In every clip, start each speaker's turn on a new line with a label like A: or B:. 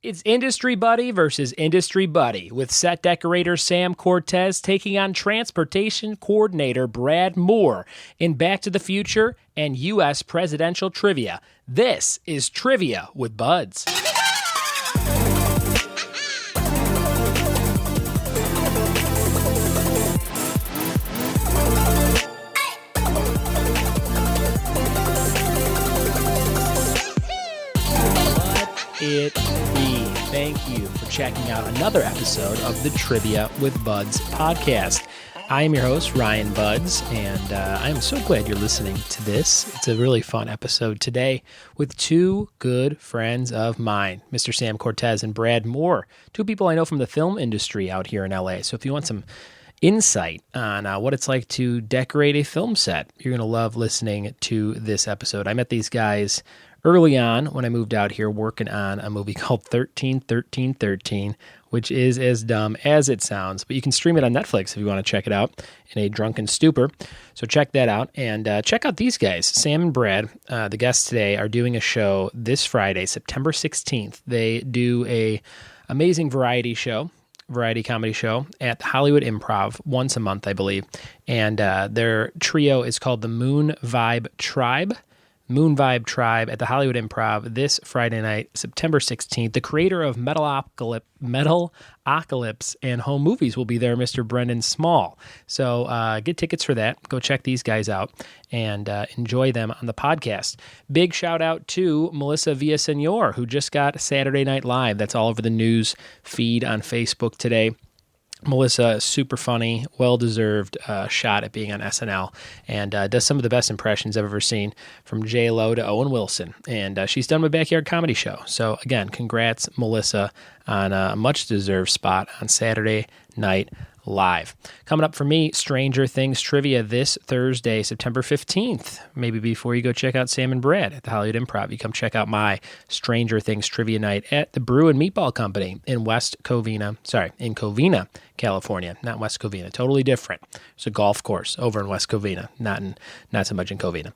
A: It's Industry Buddy versus Industry Buddy, with set decorator Sam Cortez taking on transportation coordinator Brad Moore in Back to the Future and U.S. presidential trivia. This is Trivia with Buds. It be. Thank you for checking out another episode of the Trivia with Buds podcast. I am your host, Ryan Budds, and I am so glad you're listening to this. It's a really fun episode today with two good friends of mine, Mr. Sam Cortez and Brad Moore, two people I know from the film industry out here in LA. So if you want some insight on what it's like to decorate a film set, you're going to love listening to this episode. I met these guys early on when I moved out here working on a movie called 13-13-13, which is as dumb as it sounds, but you can stream it on Netflix if you want to check it out in a drunken stupor. So check that out, and check out these guys. Sam and Brad, the guests today, are doing a show this Friday, September 16th. They do a amazing variety comedy show at the Hollywood Improv once a month, I believe, and their trio is called the Moon Vibe Tribe at the Hollywood Improv this Friday night, September 16th. The creator of Metalocalypse and Home Movies will be there, Mr. Brendon Small. So get tickets for that. Go check these guys out and enjoy them on the podcast. Big shout out to Melissa Villasenor, who just got Saturday Night Live. That's all over the news feed on Facebook today. Melissa, super funny, well-deserved shot at being on SNL, and does some of the best impressions I've ever seen, from J-Lo to Owen Wilson. And she's done my backyard comedy show. So again, congrats, Melissa, on a much-deserved spot on Saturday Night Live. Coming up for me, Stranger Things trivia this Thursday, September 15th. Maybe before you go check out Sam and Brad at the Hollywood Improv, you come check out my Stranger Things trivia night at the Brew and Meatball Co. in Covina, California. Not West Covina, totally different. It's a golf course over in West Covina, not so much in Covina.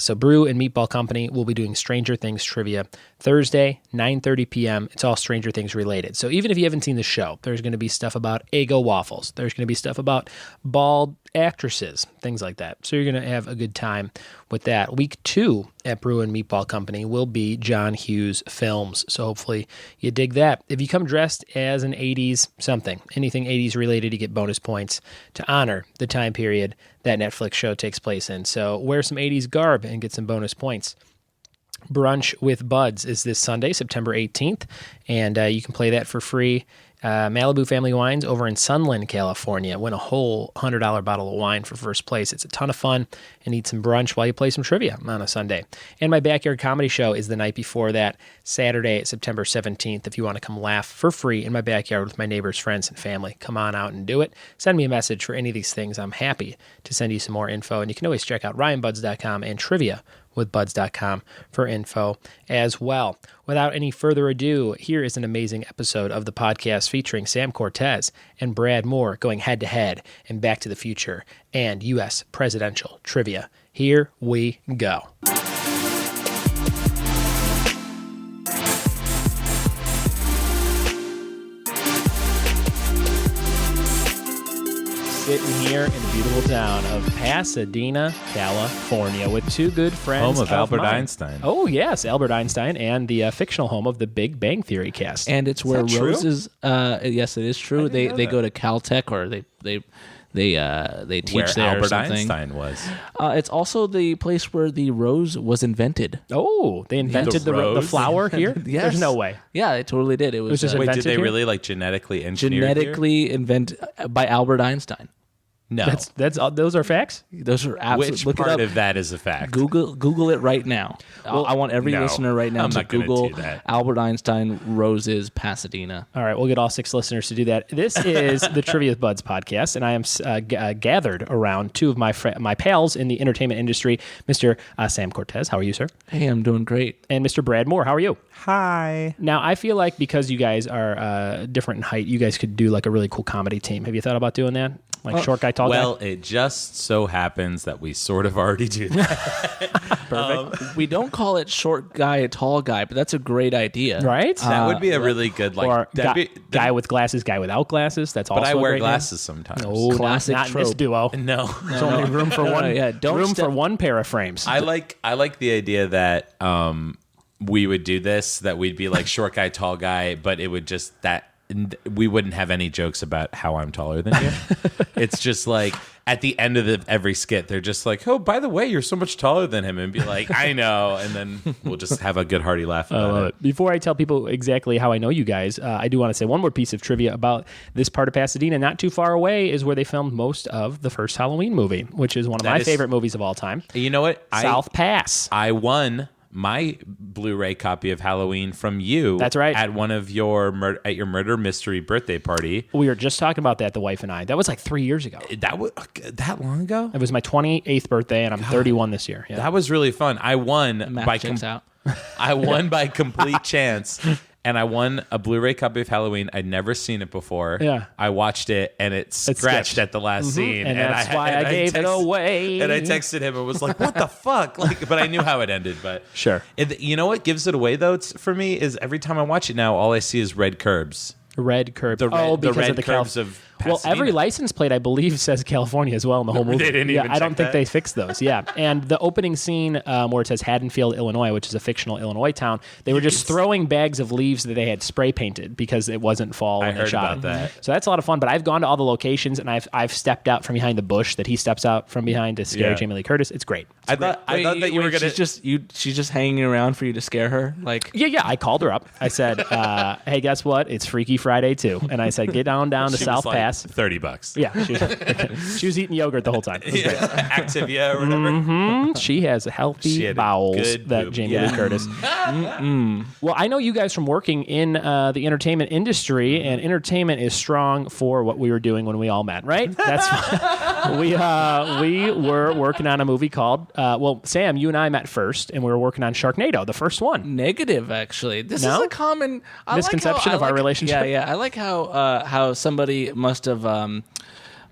A: So Brew and Meatball Company will be doing Stranger Things trivia Thursday, 9:30 p.m. It's all Stranger Things related. So even if you haven't seen the show, there's going to be stuff about Eggo waffles. There's going to be stuff about bald actresses, things like that. So you're going to have a good time with that. Week 2 at Brew and Meatball Company will be John Hughes films. So hopefully you dig that. If you come dressed as an 80s something, anything 80s related, you get bonus points to honor the time period that Netflix show takes place in. So wear some 80s garb and get some bonus points. Brunch with Buds is this Sunday, September 18th, and you can play that for free. Malibu Family Wines over in Sunland, California. Win a whole $100 bottle of wine for first place. It's a ton of fun, and eat some brunch while you play some trivia on a Sunday. And my backyard comedy show is the night before that, Saturday, September 17th. If you want to come laugh for free in my backyard with my neighbors, friends, and family, come on out and do it. Send me a message for any of these things. I'm happy to send you some more info, and you can always check out ryanbuds.com and triviawithbuds.com for info as well. Without any further ado, here is an amazing episode of the podcast featuring Sam Cortez and Brad Moore going head-to-head in Back to the Future and U.S. presidential trivia. Here we go. Sitting here in the beautiful town of Pasadena, California, with two good friends.
B: Home of Albert Einstein.
A: Oh, yes, Albert Einstein, and the fictional home of the Big Bang Theory cast.
C: And it's where Roses. Yes, it is true. They go to Caltech, or they teach
B: where
C: there
B: Albert
C: or something.
B: Einstein was.
C: It's also the place where the rose was invented.
A: Oh, they invented the flower here?
C: Yes.
A: There's no way.
C: Yeah, they totally did. It was
A: just
B: Wait, did they
A: here?
B: really genetically engineer
C: genetically invent by Albert Einstein.
B: No.
A: Those are facts?
C: Those are absolutely.
B: Which part of that is a fact?
C: Google it right now. Well, I want every listener right now to Google Albert Einstein Roses Pasadena.
A: All right, we'll get all 6 listeners to do that. This is the Trivia with Buds podcast, and I am gathered around two of my pals in the entertainment industry, Mr. Sam Cortez. How are you, sir?
C: Hey, I'm doing great.
A: And Mr. Brad Moore. How are you?
B: Hi.
A: Now, I feel like because you guys are different in height, you guys could do like a really cool comedy team. Have you thought about doing that? Like short guy, tall guy?
B: Well, it just so happens that we sort of already do that.
C: Perfect. We don't call it short guy, tall guy, but that's a great idea.
A: Right?
B: That would be a really good, like...
A: Or guy with glasses, guy without glasses. That's also
B: But I
A: a
B: wear
A: great
B: glasses sometimes.
A: name.
C: Classic
A: not in
C: trope.
A: this duo.
B: No.
A: There's only room for one.
C: Don't
A: for one pair of frames.
B: I like the idea that we would do this, that we'd be like short guy, tall guy, but it would just we wouldn't have any jokes about how I'm taller than you. It's just like at the end of every skit, they're just like, "Oh, by the way, you're so much taller than him," and be like, "I know," and then we'll just have a good hearty laugh about it.
A: Before I tell people exactly how I know you guys, I do want to say one more piece of trivia about this part of Pasadena. Not too far away is where they filmed most of the first Halloween movie, which is one of my favorite movies of all time.
B: You know what?
A: South Pass.
B: I won my Blu-ray copy of Halloween from you.
A: That's right.
B: At one of your murder mystery birthday party.
A: We were just talking about that, the wife and I. That was like 3 years ago.
B: That was that long ago?
A: It was my 28th birthday, and I'm 31 this year. Yeah.
B: That was really fun. I won I won by complete chance. And I won a Blu-ray copy of Halloween. I'd never seen it before.
A: Yeah.
B: I watched it, and it scratched at the last scene.
A: And that's why I gave it away.
B: And I texted him and was like, what the fuck? Like, but I knew how it ended. But
A: sure.
B: You know what gives it away, though, for me, is every time I watch it now, all I see is red curbs.
A: Red curbs.
B: Because
A: the
B: red curbs of Pasadena.
A: Well, every license plate, I believe, says California as well in the whole movie.
B: They didn't even
A: I don't
B: check
A: think
B: that?
A: they fixed those. Yeah. And the opening scene where it says Haddonfield, Illinois, which is a fictional Illinois town, they were just throwing bags of leaves that they had spray painted because it wasn't fall when
B: I
A: they
B: heard
A: shot
B: about
A: it.
B: that.
A: So that's a lot of fun. But I've gone to all the locations, and I've stepped out from behind the bush that he steps out from behind to scare Jamie Lee Curtis. It's great.
B: I thought that you were going to...
C: She's just hanging around for you to scare her? Like,
A: Yeah. I called her up. I said, hey, guess what? It's Freaky Friday, too. And I said, get on down to South Pass.
B: $30.
A: Yeah, she was eating yogurt the whole time. It was great.
B: Activia or whatever.
A: She has healthy bowels, that Jamie Lee Curtis. Well, I know you guys from working in the entertainment industry, and entertainment is strong for what we were doing when we all met, right? That's we were working on a movie called, Sam, you and I met first, and we were working on Sharknado, the first one.
C: Negative, actually. This is a common
A: misconception of our relationship.
C: Yeah. I like how somebody must have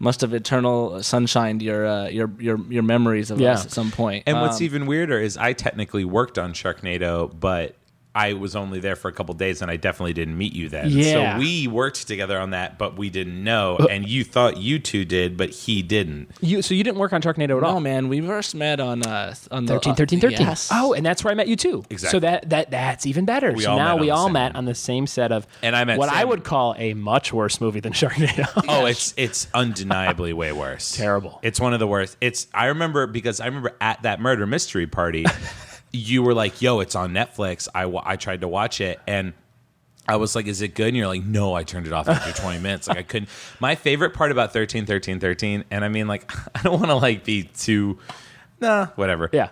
C: eternal sunshined your memories of us at some point.
B: And what's even weirder is I technically worked on Sharknado, but I was only there for a couple days, and I definitely didn't meet you then.
A: Yeah.
B: So we worked together on that, but we didn't know, and you thought you two did, but he didn't.
A: So you didn't work on Sharknado at all?
C: No, man. We first met on
A: 13.
C: Yes.
A: Oh, and that's where I met you too.
B: Exactly.
A: So that's even better. We all met on the same set of
B: and I met
A: what
B: Sam.
A: I would call a much worse movie than Sharknado.
B: Oh, it's undeniably way worse.
A: Terrible.
B: It's one of the worst. I remember at that murder mystery party, you were like, yo, it's on Netflix. I tried to watch it, and I was like, is it good? And you're like, no, I turned it off after 20 minutes. Like, I couldn't. My favorite part about 13, and I mean, like, I don't want to, like, be too... Nah, whatever.
A: Yeah.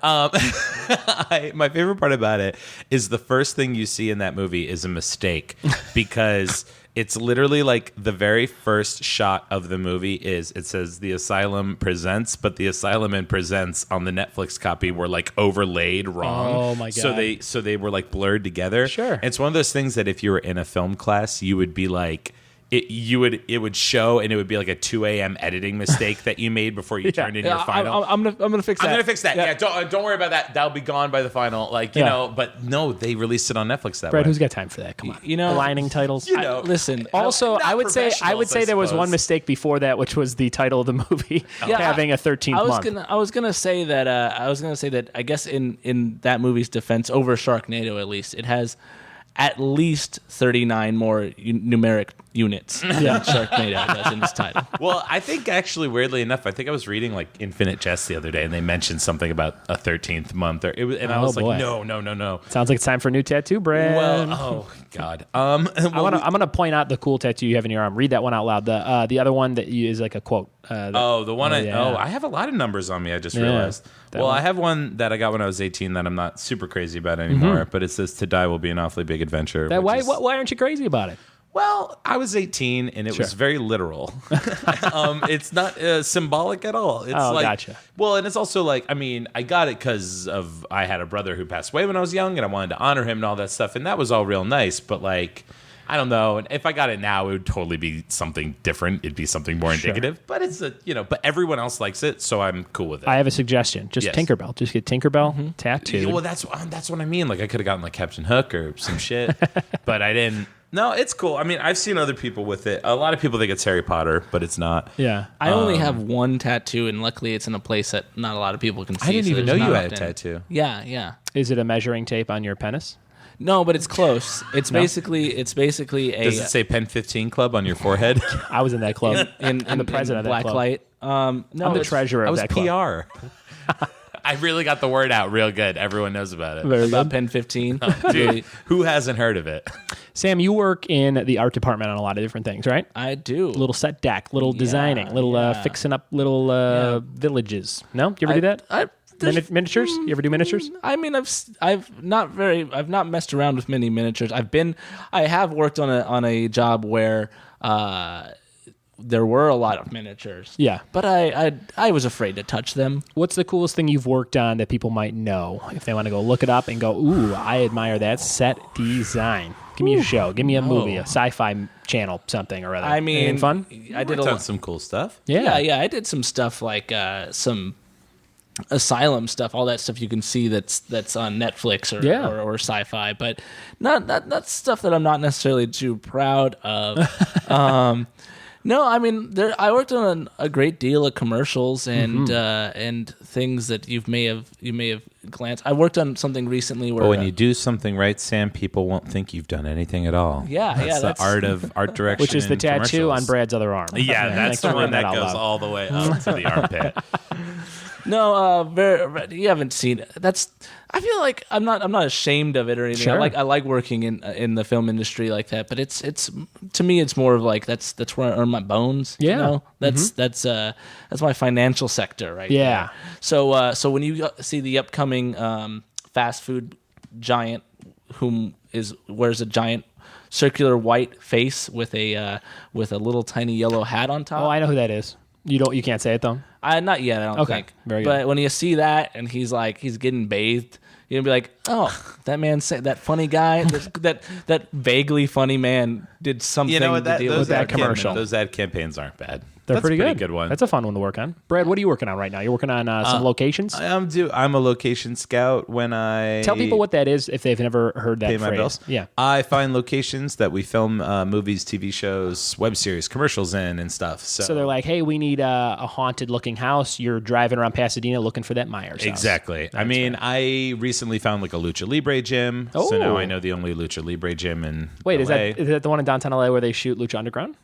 B: My favorite part about it is the first thing you see in that movie is a mistake because it's literally like the very first shot of the movie it says the Asylum Presents, but the Asylum and Presents on the Netflix copy were like overlaid wrong.
A: Oh my God.
B: So they were like blurred together.
A: Sure.
B: And it's one of those things that if you were in a film class, you would be like, it would show, and it would be like a 2 a.m. editing mistake that you made before you turned in your final.
C: I'm gonna fix that.
B: I'm gonna fix that. Yeah, don't worry about that. That'll be gone by the final. Like you know, but no, they released it on Netflix that
A: Brad,
B: way.
A: who's got time for that? Come on, aligning titles.
C: Listen.
A: Also, I would say there was one mistake before that, which was the title of the movie having a 13th month.
C: I was gonna say that. I guess in that movie's defense, over Sharknado at least, it has at least 39 more numeric units than Sharknado does in its title.
B: Well, I think actually, weirdly enough, I think I was reading like Infinite Jest the other day, and they mentioned something about a 13th month, I was like, no.
A: Sounds like it's time for a new tattoo, Brad.
B: Well, oh God.
A: I'm gonna point out the cool tattoo you have in your arm. Read that one out loud. The other one that is like a quote.
B: I have a lot of numbers on me. I just realized. Well, I have one that I got when I was 18 that I'm not super crazy about anymore, but it says "To die will be an awfully big adventure."
A: Why aren't you crazy about it?
B: Well, I was 18, and it was very literal. It's not symbolic at all. It's
A: gotcha.
B: Well, and it's also like, I mean, I got it because I had a brother who passed away when I was young, and I wanted to honor him and all that stuff, and that was all real nice. But like, I don't know. And if I got it now, it would totally be something different. It'd be something more indicative. But it's but everyone else likes it, so I'm cool with it.
A: I have a suggestion. Just Tinkerbell. Just get Tinkerbell tattooed.
B: Well, that's what I mean. Like I could have gotten like Captain Hook or some shit, but I didn't. No, it's cool. I mean, I've seen other people with it. A lot of people think it's Harry Potter, but it's not.
A: Yeah.
C: I only have one tattoo, and luckily it's in a place that not a lot of people can see.
B: I didn't even know
C: there's
B: you
C: not
B: had a
C: often-
B: tattoo.
C: Yeah.
A: Is it a measuring tape on your penis?
C: No, but it's close. It's basically a.
B: Does it say Pen 15 Club on your forehead?
A: I was in that club.
C: in
A: I'm the president of that
C: black
A: club.
C: light. No,
A: I'm the treasurer
B: I
A: of
B: was
A: that club.
B: PR. I really got the word out real good. Everyone knows about it.
A: Very
C: about
A: good.
C: Pen 15.
B: Dude, who hasn't heard of it?
A: Sam, you work in the art department on a lot of different things, right?
C: I do.
A: Little set deck, little designing, little fixing up little villages. No? You ever do that? Miniatures? You ever do miniatures?
C: I mean, I've not messed around with many miniatures. I have worked on a job where there were a lot of miniatures.
A: Yeah.
C: But I was afraid to touch them.
A: What's the coolest thing you've worked on that people might know if they want to go look it up and go, ooh, I admire that set design? Give me a show. Give me a movie, a sci-fi channel, something or other.
C: I mean,
A: anything fun?
C: I did
B: Done some cool stuff.
A: Yeah.
C: I did some stuff like some asylum stuff, all that stuff you can see that's on Netflix or sci-fi, but not stuff that I'm not necessarily too proud of. No, I mean, I worked on a great deal of commercials and things that you may have glanced. I worked on something recently where
B: when you do something right, Sam, people won't think you've done anything at all.
C: That's
B: the art of art direction,
A: Which is the
B: in
A: tattoo on
B: commercials.
A: Brad's other arm.
B: Yeah, that's the one that goes
A: loud.
B: all the way up to the armpit.
C: No, you haven't seen it. I feel like I'm not ashamed of it or anything.
A: Sure.
C: I like working in the film industry like that, but it's to me it's more of like that's where I earn my bones.
A: Yeah.
C: You know? That's my financial sector, right?
A: Yeah.
C: There. So when you see the upcoming fast food giant whom wears a giant circular white face with a little tiny yellow hat on top.
A: Oh, I know who that is. You can't say it though.
C: Not yet, I don't
A: Okay,
C: think.
A: very good.
C: But when you see that and he's getting bathed, you're gonna be like, oh, that funny guy, that vaguely funny man did something
B: You know what?
C: to deal with that
A: commercial.
B: Those ad campaigns aren't bad.
A: They're
B: That's
A: pretty
B: a
A: good.
B: one.
A: That's a fun one to work on. Brad, what are you working on right now? You're working on some locations?
B: I'm a location scout. When I
A: Tell people what that is if they've never heard that
B: pay
A: phrase.
B: my bills.
A: Yeah.
B: I find locations that we film movies, TV shows, web series, commercials in and stuff. So
A: So they're like, hey, we need a haunted-looking house. You're driving around Pasadena looking for that Myers house.
B: Exactly. I mean, I recently found like a Lucha Libre gym.
A: Oh.
B: So now I know the only Lucha Libre gym in
A: Wait,
B: LA.
A: is that the one in downtown LA where they shoot Lucha Underground?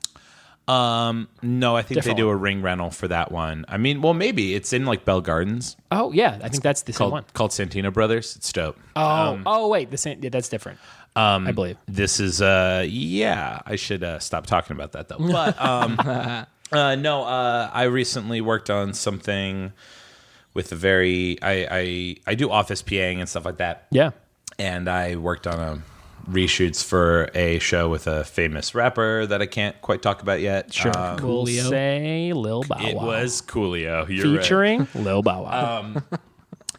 B: No, I think
A: Different
B: they do
A: one.
B: a ring rental for that one. I mean, well, maybe it's in like Bell Gardens
A: Oh, yeah. I think that's the same one.
B: called Santino Brothers. It's dope.
A: Wait. That's different. I believe.
B: This is I should stop talking about that though. But no, I recently worked on something with I do office PAing and stuff like that.
A: Yeah.
B: And I worked on reshoots for a show with a famous rapper that I can't quite talk about yet.
A: Sure. We'll
C: Coolio.
A: say Lil Bow Wow.
B: It was Coolio. You're right.
A: Featuring Lil Bow Wow.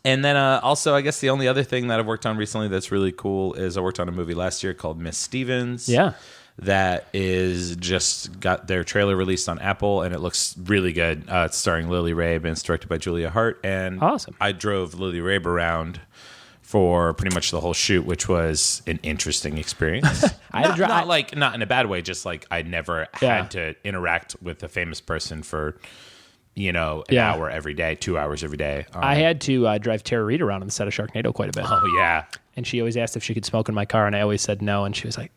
B: And then also, I guess the only other thing that I've worked on recently that's really cool is I worked on a movie last year called Miss Stevens.
A: Yeah.
B: That is just got their trailer released on Apple, and it looks really good. It's starring Lily Rabe, and it's directed by Julia Hart. And
A: Awesome.
B: I drove Lily Rabe around for pretty much the whole shoot, which was an interesting experience.
A: I had to
B: not in a bad way, just like I never had to interact with a famous person for an hour every day, 2 hours every day.
A: I had to drive Tara Reid around on the set of Sharknado quite a bit.
B: Oh yeah.
A: And she always asked if she could smoke in my car, and I always said no. And she was like,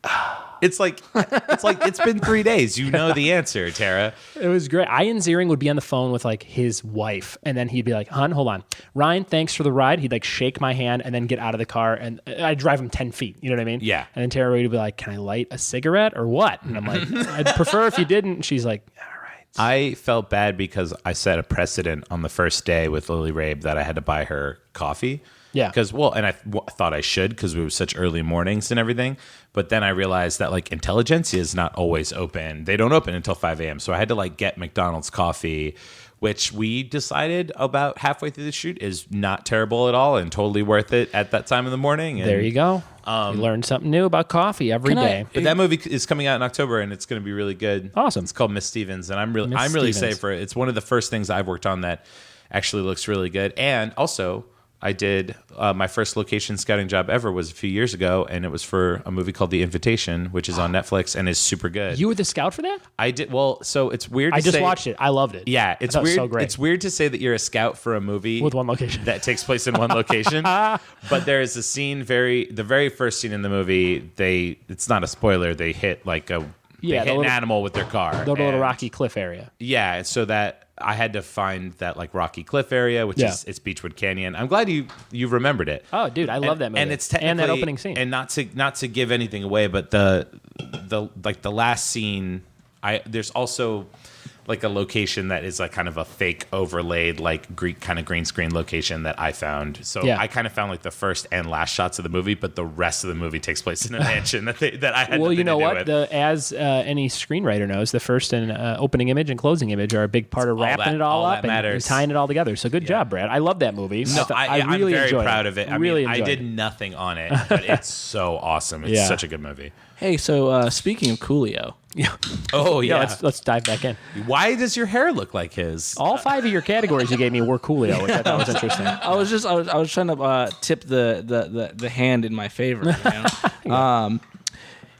B: It's like it's been 3 days. You know the answer, Tara.
A: it was great. Ian Ziering would be on the phone with like his wife, and then he'd be like, "Hun, hold on, Ryan, thanks for the ride." He'd like shake my hand and then get out of the car, and I'd drive him 10 feet. You know what I mean?
B: Yeah.
A: And then Tara Reid would be like, "Can I light a cigarette or what?" And I'm like, "I'd prefer if you didn't." And she's like, "All right."
B: I felt bad because I set a precedent on the first day with Lily Rabe that I had to buy her coffee.
A: Yeah.
B: And I thought I should because we were such early mornings and everything. But then I realized that like Intelligentsia is not always open. They don't open until 5 a.m. So I had to like get McDonald's coffee which we decided about halfway through the shoot is not terrible at all and totally worth it at that time of the morning. And,
A: There you go. You learn something new about coffee every day.
B: But that movie is coming out in October, and it's going to be really good.
A: Awesome.
B: It's called Miss Stevens, and I'm really
A: Stevens.
B: excited for it. It's one of the first things I've worked on that actually looks really good. And also, I did my first location scouting job ever was a few years ago, and it was for a movie called The Invitation, which is on Netflix and is super good.
A: You were the scout for that?
B: I did. Well, so it's weird.
A: I
B: to
A: just
B: say,
A: watched it. I loved it.
B: Yeah, it's
A: I thought it was
B: weird.
A: so great.
B: It's weird to say that you're a scout for a movie
A: With one location.
B: that takes place in one location. But there is a scene the very first scene in the movie. It's not a spoiler. They hit like they hit an animal with their car.
A: The little rocky cliff area.
B: Yeah, and so that I had to find that like rocky cliff area, which is it's Beechwood Canyon. I'm glad you remembered it.
A: Oh, dude, I love that movie.
B: And it's technically,
A: and that opening scene.
B: And not to give anything away, but the last scene, there's also like a location that is like kind of a fake overlaid like Greek kind of green screen location that I found. So I kind of found like the first and last shots of the movie, but the rest of the movie takes place in a mansion that I had.
A: Well, you know
B: what?
A: As any screenwriter knows, the first and opening image and closing image are a big part of wrapping it all up and tying it all together. So good job, Brad. I love that movie.
B: No, I'm
A: really
B: very
A: enjoyed
B: proud of it. I
A: really
B: mean, I did
A: enjoyed it.
B: nothing on it, but it's so awesome. It's such a good movie.
C: Hey, so speaking of Coolio,
B: Oh yeah.
A: Let's dive back in.
B: Why does your hair look like his?
A: All 5 of your categories you gave me were Coolio, which I thought was interesting.
C: I was trying to tip the hand in my favor. You know?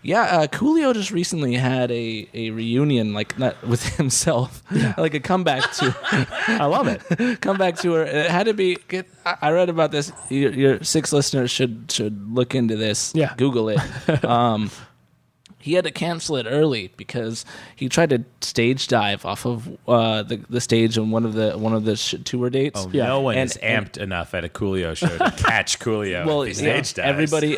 C: Coolio just recently had a reunion, like not with himself, like a comeback to.
A: I love it.
C: Comeback tour. It had to be. I read about this. Your 6 listeners should look into this.
A: Yeah,
C: Google it. He had to cancel it early because he tried to stage dive off of the stage on one of the tour dates.
B: Oh, no one is amped enough at a Coolio show to catch Coolio.
C: Well,
B: if he stage dives.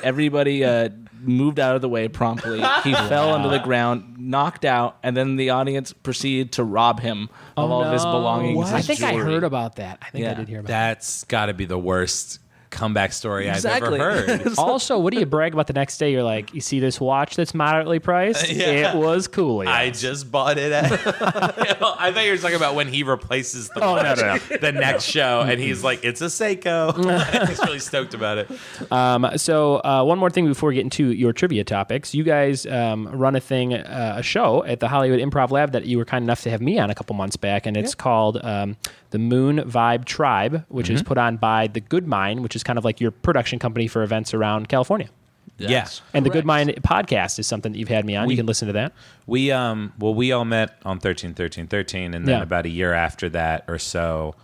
C: everybody moved out of the way promptly. He fell onto the ground, knocked out, and then the audience proceeded to rob him of all of his belongings.
A: I
C: his
A: think I
C: jewelry.
A: heard about that. I think I did hear about that.
B: That's got to be the worst comeback story
C: Exactly.
B: I've ever heard.
A: Also, what do you brag about the next day? You're like, you see this watch that's moderately priced? It was Coolio.
B: I just bought it at. I thought you were talking about when he replaces the watch the next show, and he's like, "It's a Seiko." He's really stoked about it.
A: So one more thing before we get into your trivia topics. You guys run a show at the Hollywood Improv Lab that you were kind enough to have me on a couple months back, and it's called the Moon Vibe Tribe, which is put on by The Good Mind, which is kind of like your production company for events around California.
B: Yes.
A: And the Good Mind podcast is something that you've had me on. You can listen to that.
B: We all met on 13-13-13, and then about a year after that or so,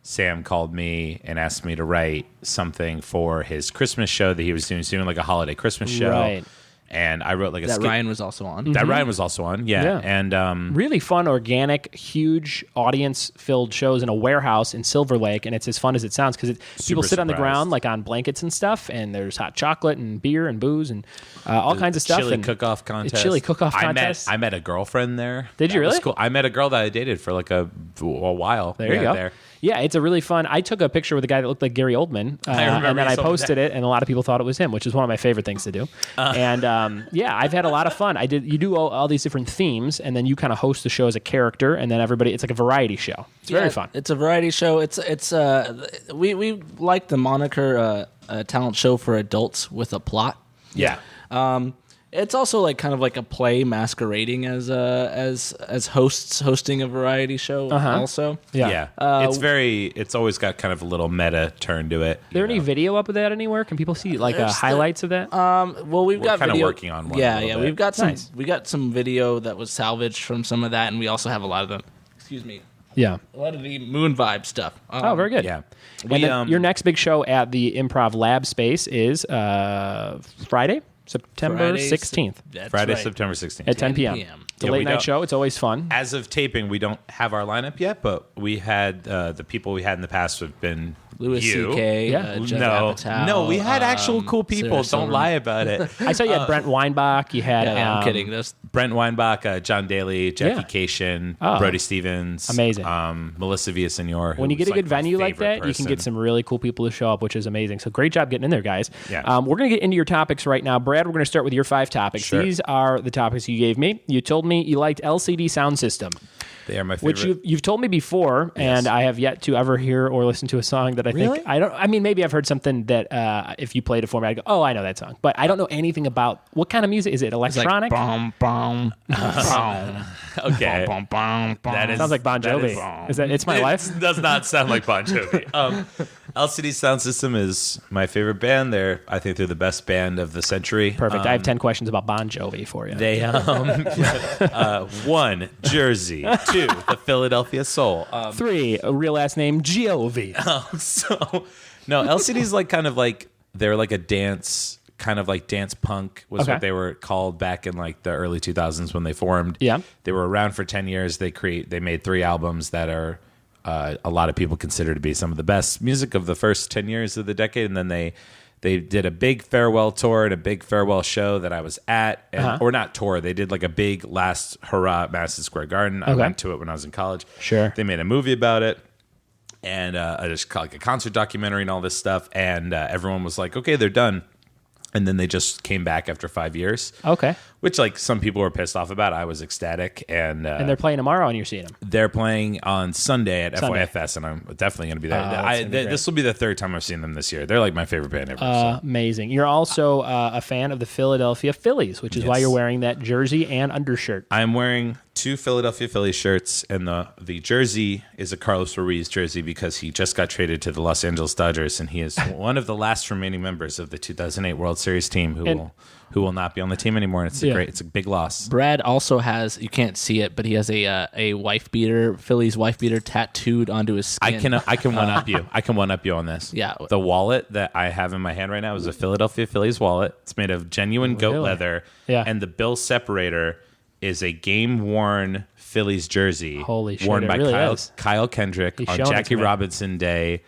B: Sam called me and asked me to write something for his Christmas show that he was doing like a holiday Christmas show.
A: Right.
B: And I wrote like a
C: That
B: skit.
C: Ryan was also on.
B: That Ryan was also on, yeah. And
A: really fun, organic, huge audience-filled shows in a warehouse in Silver Lake, and it's as fun as it sounds because people sit on the ground like on blankets and stuff, and there's hot chocolate and beer and booze and all kinds of stuff.
B: Chili
A: and
B: cook-off contest.
A: Chili cook-off contest.
B: I met a girlfriend there.
A: Did you really?
B: Was cool. I met a girl that I dated for like a while.
A: There you go. Yeah, it's a really fun. I took a picture with a guy that looked like Gary Oldman, and then I posted it, and a lot of people thought it was him, which is one of my favorite things to do. And I've had a lot of fun. You do all these different themes, and then you kind of host the show as a character, and then everybody. It's like a variety show. It's very fun.
C: It's a variety show. We like the moniker talent show for adults with a plot.
B: Yeah.
C: It's also like kind of like a play masquerading as hosting a variety show. Also,
B: Yeah. It's always got kind of a little meta turn to it.
A: Is there any video up of that anywhere? Can people see like highlights of that?
C: Well, we've got
B: kind of
C: video.
B: working on one.
C: Yeah. We've got some.
A: Nice.
C: We got some video that was salvaged from some of that, and we also have a lot of the. Excuse me.
A: Yeah.
C: A lot of the moon vibe stuff.
A: Oh, very good.
B: Yeah.
A: And then your next big show at the Improv Lab space is Friday, September 16th.
B: Friday, September 16th.
A: At 10 p.m. It's a late night show. It's always fun.
B: As of taping, we don't have our lineup yet, but we had the people we had in the past have been
C: Louis
B: You?
C: C.K.,
A: Yeah.
C: Judd
B: No,
C: Apatow,
B: no, we had actual cool people.
C: Sarah
B: Don't
C: Silverman.
B: lie about it.
A: I saw you had Brent Weinbach. You had
C: Yeah, I'm kidding. Those
B: Brent Weinbach, John Daly, Jackie
A: Yeah.
B: Cation,
A: Oh.
B: Brody Stevens,
A: Amazing.
B: Melissa Villasenor.
A: when you get a good venue like that, you can get
B: some.
A: some really cool people to show up, which is amazing. So great job getting in there, guys.
B: Yeah.
A: We're going to get into your topics right now. Brad, we're going to start with your 5 topics.
B: Sure.
A: These are the topics you gave me. You told me you liked LCD Sound System,
B: They are my favorite.
A: which you've told me before, and I have yet to ever hear or listen to a song that I
B: Really?
A: think I mean, maybe I've heard something that if you played it for me, I'd go, "Oh, I know that song," but I don't know anything about what kind of music is it. Electronic?
C: Bum, bum, bum,
B: Okay.
C: bum, bum, bum.
B: That is-
A: Sounds like Bon
B: that
A: Jovi.
B: is-
A: Is that It's My Life?
B: It does not sound like Bon Jovi. LCD Sound System is my favorite band. I think they're the best band of the century.
A: Perfect. I have 10 questions about Bon Jovi for you.
B: They 1, Jersey. 2, the Philadelphia Soul.
A: 3, a real last name Giovi.
B: So no, LCD's they're like a dance, kind of like dance punk was
A: Okay.
B: what they were called back in like the early 2000s when they formed.
A: Yeah.
B: They were around for 10 years. They made 3 albums that are a lot of people consider to be some of the best music of the first 10 years of the decade, and then they did a big farewell tour and a big farewell show that I was at, or not tour. They did like a big last hurrah at Madison Square Garden. I went to it when I was in college.
A: Sure.
B: They made a movie about it, and just like a concert documentary and all this stuff. And everyone was like, "Okay, they're done." And then they just came back after 5 years.
A: Okay.
B: Which like some people were pissed off about. I was ecstatic, and
A: They're playing tomorrow, and you're seeing them.
B: they're playing on Sunday at
A: Sunday.
B: FYFS, and I'm definitely going to be there.
A: that's gonna be great.
B: This will be the 3rd time I've seen them this year. They're like my favorite band ever. so.
A: Amazing. You're also a fan of the Philadelphia Phillies, which is why
B: Yes.
A: you're wearing that jersey and undershirt.
B: I'm wearing 2 Philadelphia Phillies shirts, and the jersey is a Carlos Ruiz jersey because he just got traded to the Los Angeles Dodgers, and he is one of the last remaining members of the 2008 World Series team who will not be on the team anymore. And it's a big loss.
C: Brad also has, you can't see it, but he has a wife beater, Philly's wife beater tattooed onto his skin.
B: I can one up you. I can one up you on this.
C: Yeah.
B: The wallet that I have in my hand right now is a Philadelphia Phillies wallet. It's made of genuine goat
A: Really?
B: leather.
A: Yeah.
B: And the bill separator is a game-worn Phillies jersey.
A: Holy shit,
B: worn
A: it
B: by
A: really is.
B: Kyle Kendrick
A: He's
B: on
A: showing it
B: Jackie
A: to me.
B: Robinson Day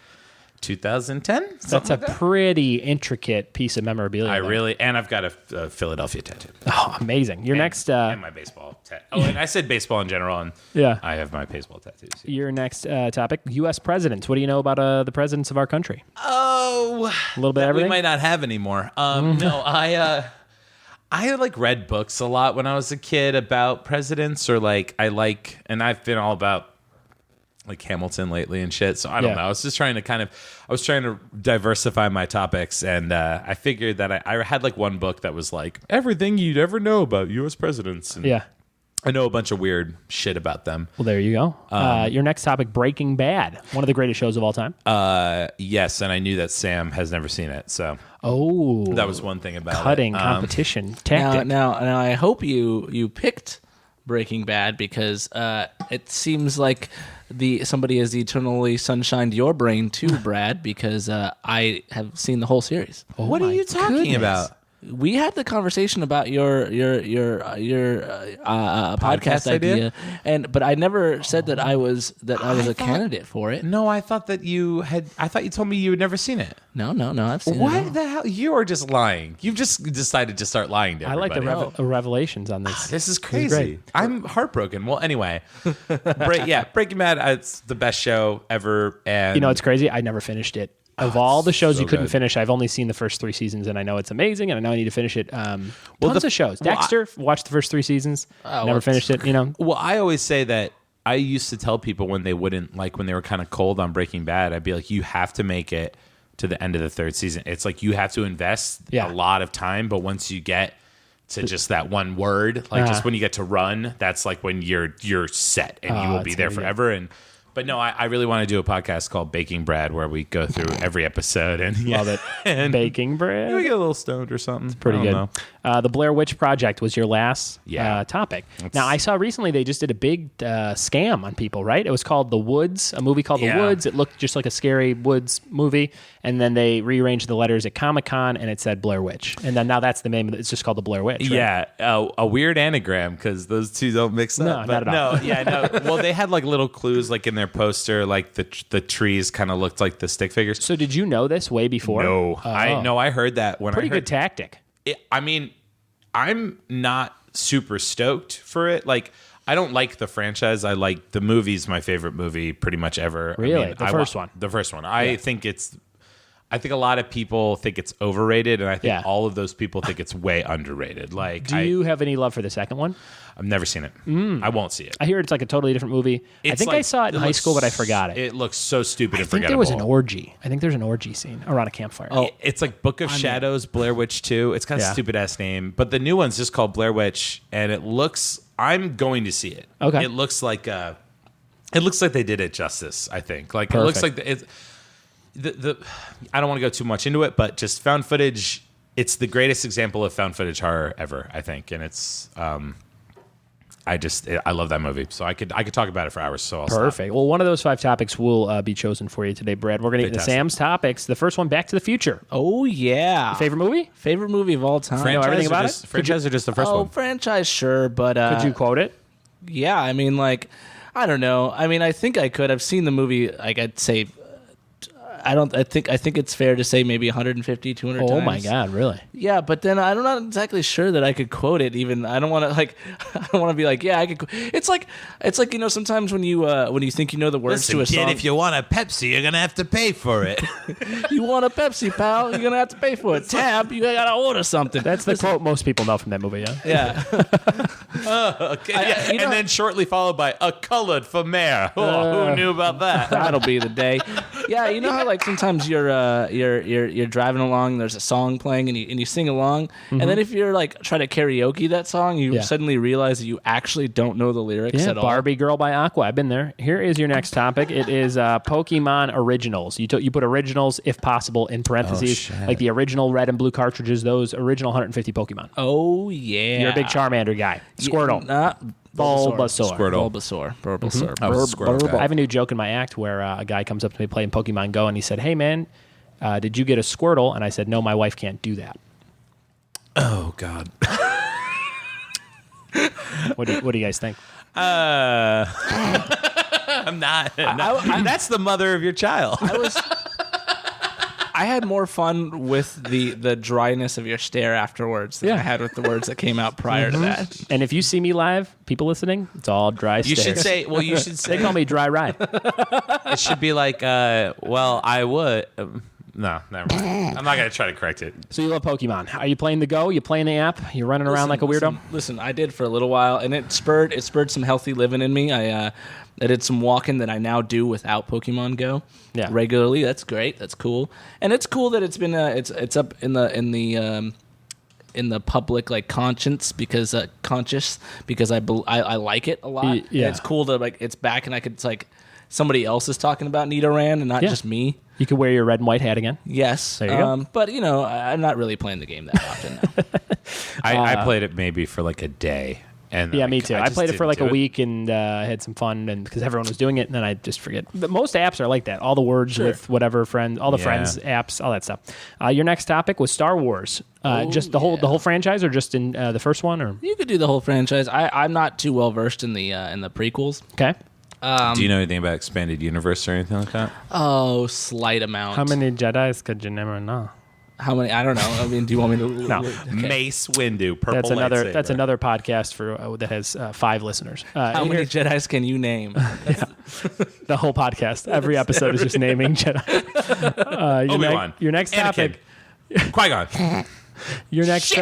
B: 2010.
A: That's a pretty intricate piece of memorabilia. there.
B: And I've got a Philadelphia tattoo.
A: Oh, amazing. Your next
B: And my baseball tattoo. Oh, and I said baseball in general, and
A: Yeah.
B: I have my baseball tattoos.
A: your next topic, U.S. presidents. What do you know about the presidents of our country?
B: Oh,
A: A little bit of
B: that we
A: everything?
B: might not have anymore. No, I like read books a lot when I was a kid about presidents, or and I've been all about like Hamilton lately and shit. So I don't
A: Yeah.
B: know. I was just trying to diversify my topics, and I figured that I had like one book that was like everything you'd ever know about U.S. presidents. And
A: Yeah.
B: I know a bunch of weird shit about them.
A: Well, there you go. Your next topic, Breaking Bad, one of the greatest shows of all time.
B: Yes, and I knew that Sam has never seen it, so
A: Oh,
B: that was one thing about
A: cutting
B: it.
A: competition tactic.
C: Now, I hope you picked Breaking Bad because it seems like somebody has eternally sunshined your brain too, Brad, because I have seen the whole series.
B: What are you talking
A: goodness.
B: about?
C: We had the conversation about your podcast idea, but I never said that I was a candidate for it.
B: No, I thought that you had. I thought you told me you had never seen it.
C: No, I've seen it.
B: What the hell? You are just lying. You've just decided to start lying to
A: I like
B: everybody.
A: the revelations on this.
B: This is
A: great.
B: crazy. I'm heartbroken. Well, anyway, Breaking Bad. It's the best show ever. And
A: You know, it's crazy. I never finished it. Of all the shows
B: so
A: you couldn't
B: good.
A: finish, I've only seen the first 3 seasons, and I know it's amazing, and I know I need to finish it. Tons of shows. Dexter, watched the first 3 seasons, never finished it. You know,
B: Well, I always say that I used to tell people when they wouldn't, like when they were kind of cold on Breaking Bad, I'd be like, you have to make it to the end of the 3rd season. It's like you have to invest
A: Yeah.
B: a lot of time, but once you get to just that one word, like just when you get to run, that's like when you're set and you will be
A: it's
B: there
A: gonna be
B: forever. But no, I really want to do a podcast called Baking Brad where we go through every episode and
A: love it.
B: and
A: Baking bread.
B: we get a little stoned or something.
A: Pretty
B: I
A: good.
B: don't
A: The Blair Witch Project was your last topic. Now, I saw recently they just did a big scam on people, right? It was called The Woods, a movie called The Woods. It looked just like a scary woods movie, and then they rearranged the letters at Comic-Con, and it said Blair Witch. And then now that's the name of it. It's just called The Blair Witch, right?
B: Yeah, a weird anagram because those two don't mix up.
A: No, not at all.
B: No, yeah, no. Well, they had like little clues like in their poster, like the trees kind of looked like the stick figures.
A: So did you know this way before?
B: No, I heard that when
A: Pretty
B: I heard
A: good tactic.
B: I mean, I'm not super stoked for it. Like, I don't like the franchise. I like the movie's my favorite movie pretty much ever.
A: Really?
B: I mean,
A: The first one?
B: The first one. I think a lot of people think it's overrated, and I think all of those people think it's way underrated. Like,
A: Do you have any love for the second one?
B: I've never seen it. I won't see it.
A: I hear it's like a totally different movie. I think I saw it in high school, but I forgot it.
B: It looks so stupid and
A: I think
B: forgettable.
A: there was an orgy. I think there's an orgy scene around a campfire.
B: Oh, it's like Book of Shadows, Blair Witch 2. It's got a stupid ass name, but the new one's just called Blair Witch, and it looks. I'm going to see it.
A: Okay.
B: It looks like they did it justice. I think. Like, it looks like it's the. I don't want to go too much into it, but just found footage. It's the greatest example of found footage horror ever, I think, and it's. I love that movie, so I could talk about it for hours. So I'll
A: Perfect.
B: stop.
A: Well, one of those 5 topics will be chosen for you today, Brad. We're going to get into Sam's topics. The first one, Back to the Future.
C: Oh, yeah.
A: Favorite movie?
C: Favorite movie of all time.
B: Franchise
A: everything about
B: or
A: it?
B: just, franchise or just the first one?
C: Franchise, sure, but...
A: Could you quote it?
C: Yeah, I mean, like, I don't know. I mean, I think I could. I've seen the movie, like, I'd say... I think it's fair to say maybe 150, 200 times.
A: Oh my God, really?
C: Yeah, but then I'm not exactly sure that I could quote it. Even I don't want to be like, yeah, I could. It's like sometimes when you think you know the words to a song.
B: Kid, if you want a Pepsi, you're gonna have to pay for it.
C: You want a Pepsi, pal? You're gonna have to pay for it. Tab, you gotta order something.
A: That's the quote most people know from that movie. Yeah.
C: Yeah.
B: Okay. And then shortly followed by a colored for mayor. Oh, who knew about that?
C: That'll be the day. Yeah, you know how like sometimes you're driving along, there's a song playing, and you sing along, and then if you're like try to karaoke that song, you suddenly realize that you actually don't know the lyrics at all.
A: Barbie Girl by Aqua. I've been there. Here is your next topic. It is Pokemon originals. You put originals, if possible, in parentheses, like the original red and blue cartridges. Those original 150 Pokemon.
C: Oh yeah,
A: you're a big Charmander guy. Squirtle. Bulbasaur.
C: Bulbasaur.
A: I have a new joke in my act where a guy comes up to me playing Pokemon Go and he said, "Hey man, did you get a Squirtle?" And I said, "No, my wife can't do that."
B: Oh God.
A: What do you guys think?
B: I'm not. That's the mother of your child.
C: I had more fun with the dryness of your stare afterwards than I had with the words that came out prior to that.
A: And if you see me live, people listening, it's all dry
B: You
A: stares.
B: should say. Well, you should say.
A: They call me Dry Rye.
B: It should be like. Well, I would. No, never mind. I'm not gonna try to correct it.
A: So you love Pokemon. Are you playing the Go? You playing the app? You running around like a weirdo?
C: Listen, I did for a little while, and it spurred some healthy living in me. I did some walking that I now do without Pokemon Go regularly. That's great. That's cool, and it's cool that it's been it's up in the public like conscience because I like it a lot.
A: Yeah,
C: and it's cool to like it's back, and it's like somebody else is talking about Nidoran and not just me.
A: You could wear your red and white hat again.
C: Yes.
A: There you go.
C: But, I'm not really playing the game that often now.
B: I played it maybe for like a day. And
A: yeah, me too. I played it for like a week and had some fun, and because everyone was doing it, and then I just forget. But most apps are like that. All the words with whatever friend, all the friends apps, all that stuff. Your next topic was Star Wars. Just the whole franchise, or just in the first one, or
C: you could do the whole franchise. I'm not too well versed in the prequels.
A: Okay.
B: Do you know anything about expanded universe or anything like that?
C: Oh, slight amount.
A: How many Jedis could you never know?
C: How many? I don't know. I mean, do you want me to?
A: No.
C: Okay.
B: Mace Windu, purple lightsaber.
A: That's another podcast for that has 5 listeners.
C: How many Jedis can you name?
A: The whole podcast. Every episode is just naming Jedi.
B: Obi-Wan.
A: Your next topic.
B: Qui-Gon.
A: Your next.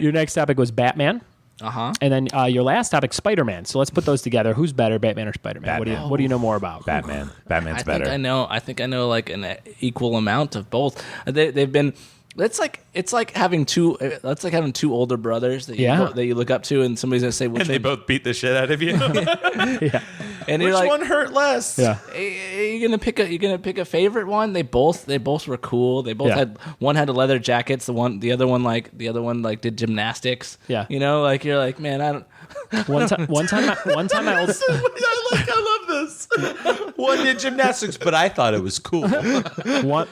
A: Your next topic was Batman. And then your last topic, Spider-Man. So let's put those together. Who's better, Batman or Spider-Man? What do you know more about?
B: Batman. Batman's better.
C: I think I know like an equal amount of both. They've been. It's like having two. That's like having two older brothers that you look up to, and somebody's gonna say,
B: and they both beat the shit out of you.
C: And
B: Which
C: you're like,
B: one hurt less?
A: Yeah.
C: you're gonna pick a favorite one. They both were cool. They both had one had leather jackets. The other one did gymnastics.
A: Yeah.
C: You know, like you're like, man, I don't.
A: One time I also,
B: I love this. One did gymnastics, but I thought it was cool.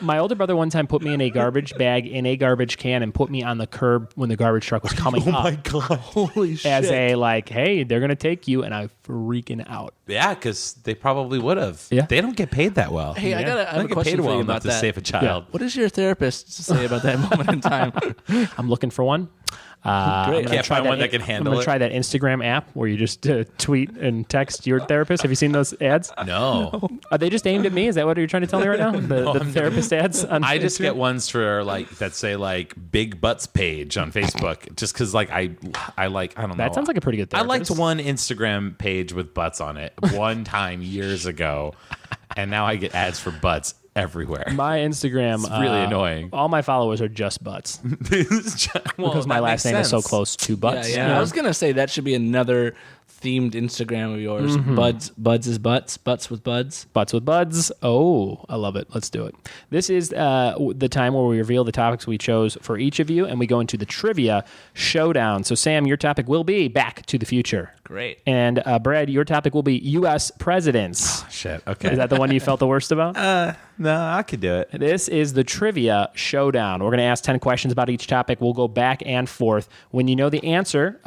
A: my older brother one time put me in a garbage bag in a garbage can and put me on the curb when the garbage truck was coming up.
B: Oh my god!
C: Holy shit!
A: As a like, hey, they're gonna take you, and I freaking out.
B: Yeah, because they probably would have.
A: Yeah.
B: They don't get paid that well.
C: Hey, I have
B: They
C: a
B: don't get
C: question
B: paid
C: for
B: well
C: you
B: enough
C: about
B: to
C: that.
B: save a child.
C: What does your therapist say about that moment in time?
A: I'm looking for one.
C: Great.
A: I'm gonna
B: Can't
A: try
B: find one that can
A: I'm
B: handle
A: gonna
B: it?
A: try that Instagram app where you just tweet and text your therapist. Have you seen those ads?
B: No.
A: Are they just aimed at me? Is that what you're trying to tell me right now? The therapist ads on
B: I just
A: Instagram?
B: get ones for like that say like big butts page on Facebook, just because like I like I don't know.
A: That sounds like a pretty good
B: I
A: therapist.
B: liked one Instagram page with butts on it one time years ago, and now I get ads for butts everywhere.
A: My Instagram,
B: It's really annoying.
A: All my followers are just butts because my
B: that
A: last
B: makes
A: name is so
B: sense.
A: close to butts.
C: Yeah.
A: you know?
C: I was gonna say that should be another themed Instagram of yours. BUDDS'S, butts with buds.
A: Butts with Buds. Oh, I love it. Let's do it. This is the time where we reveal the topics we chose for each of you, and we go into the trivia showdown. So, Sam, your topic will be Back to the Future.
C: Great.
A: And Brad, your topic will be U.S. presidents.
B: Shit. Okay.
A: Is that the one you felt the worst about?
B: No, I could do it.
A: This is the trivia showdown. We're going to ask 10 questions about each topic. We'll go back and forth. When you know the answer,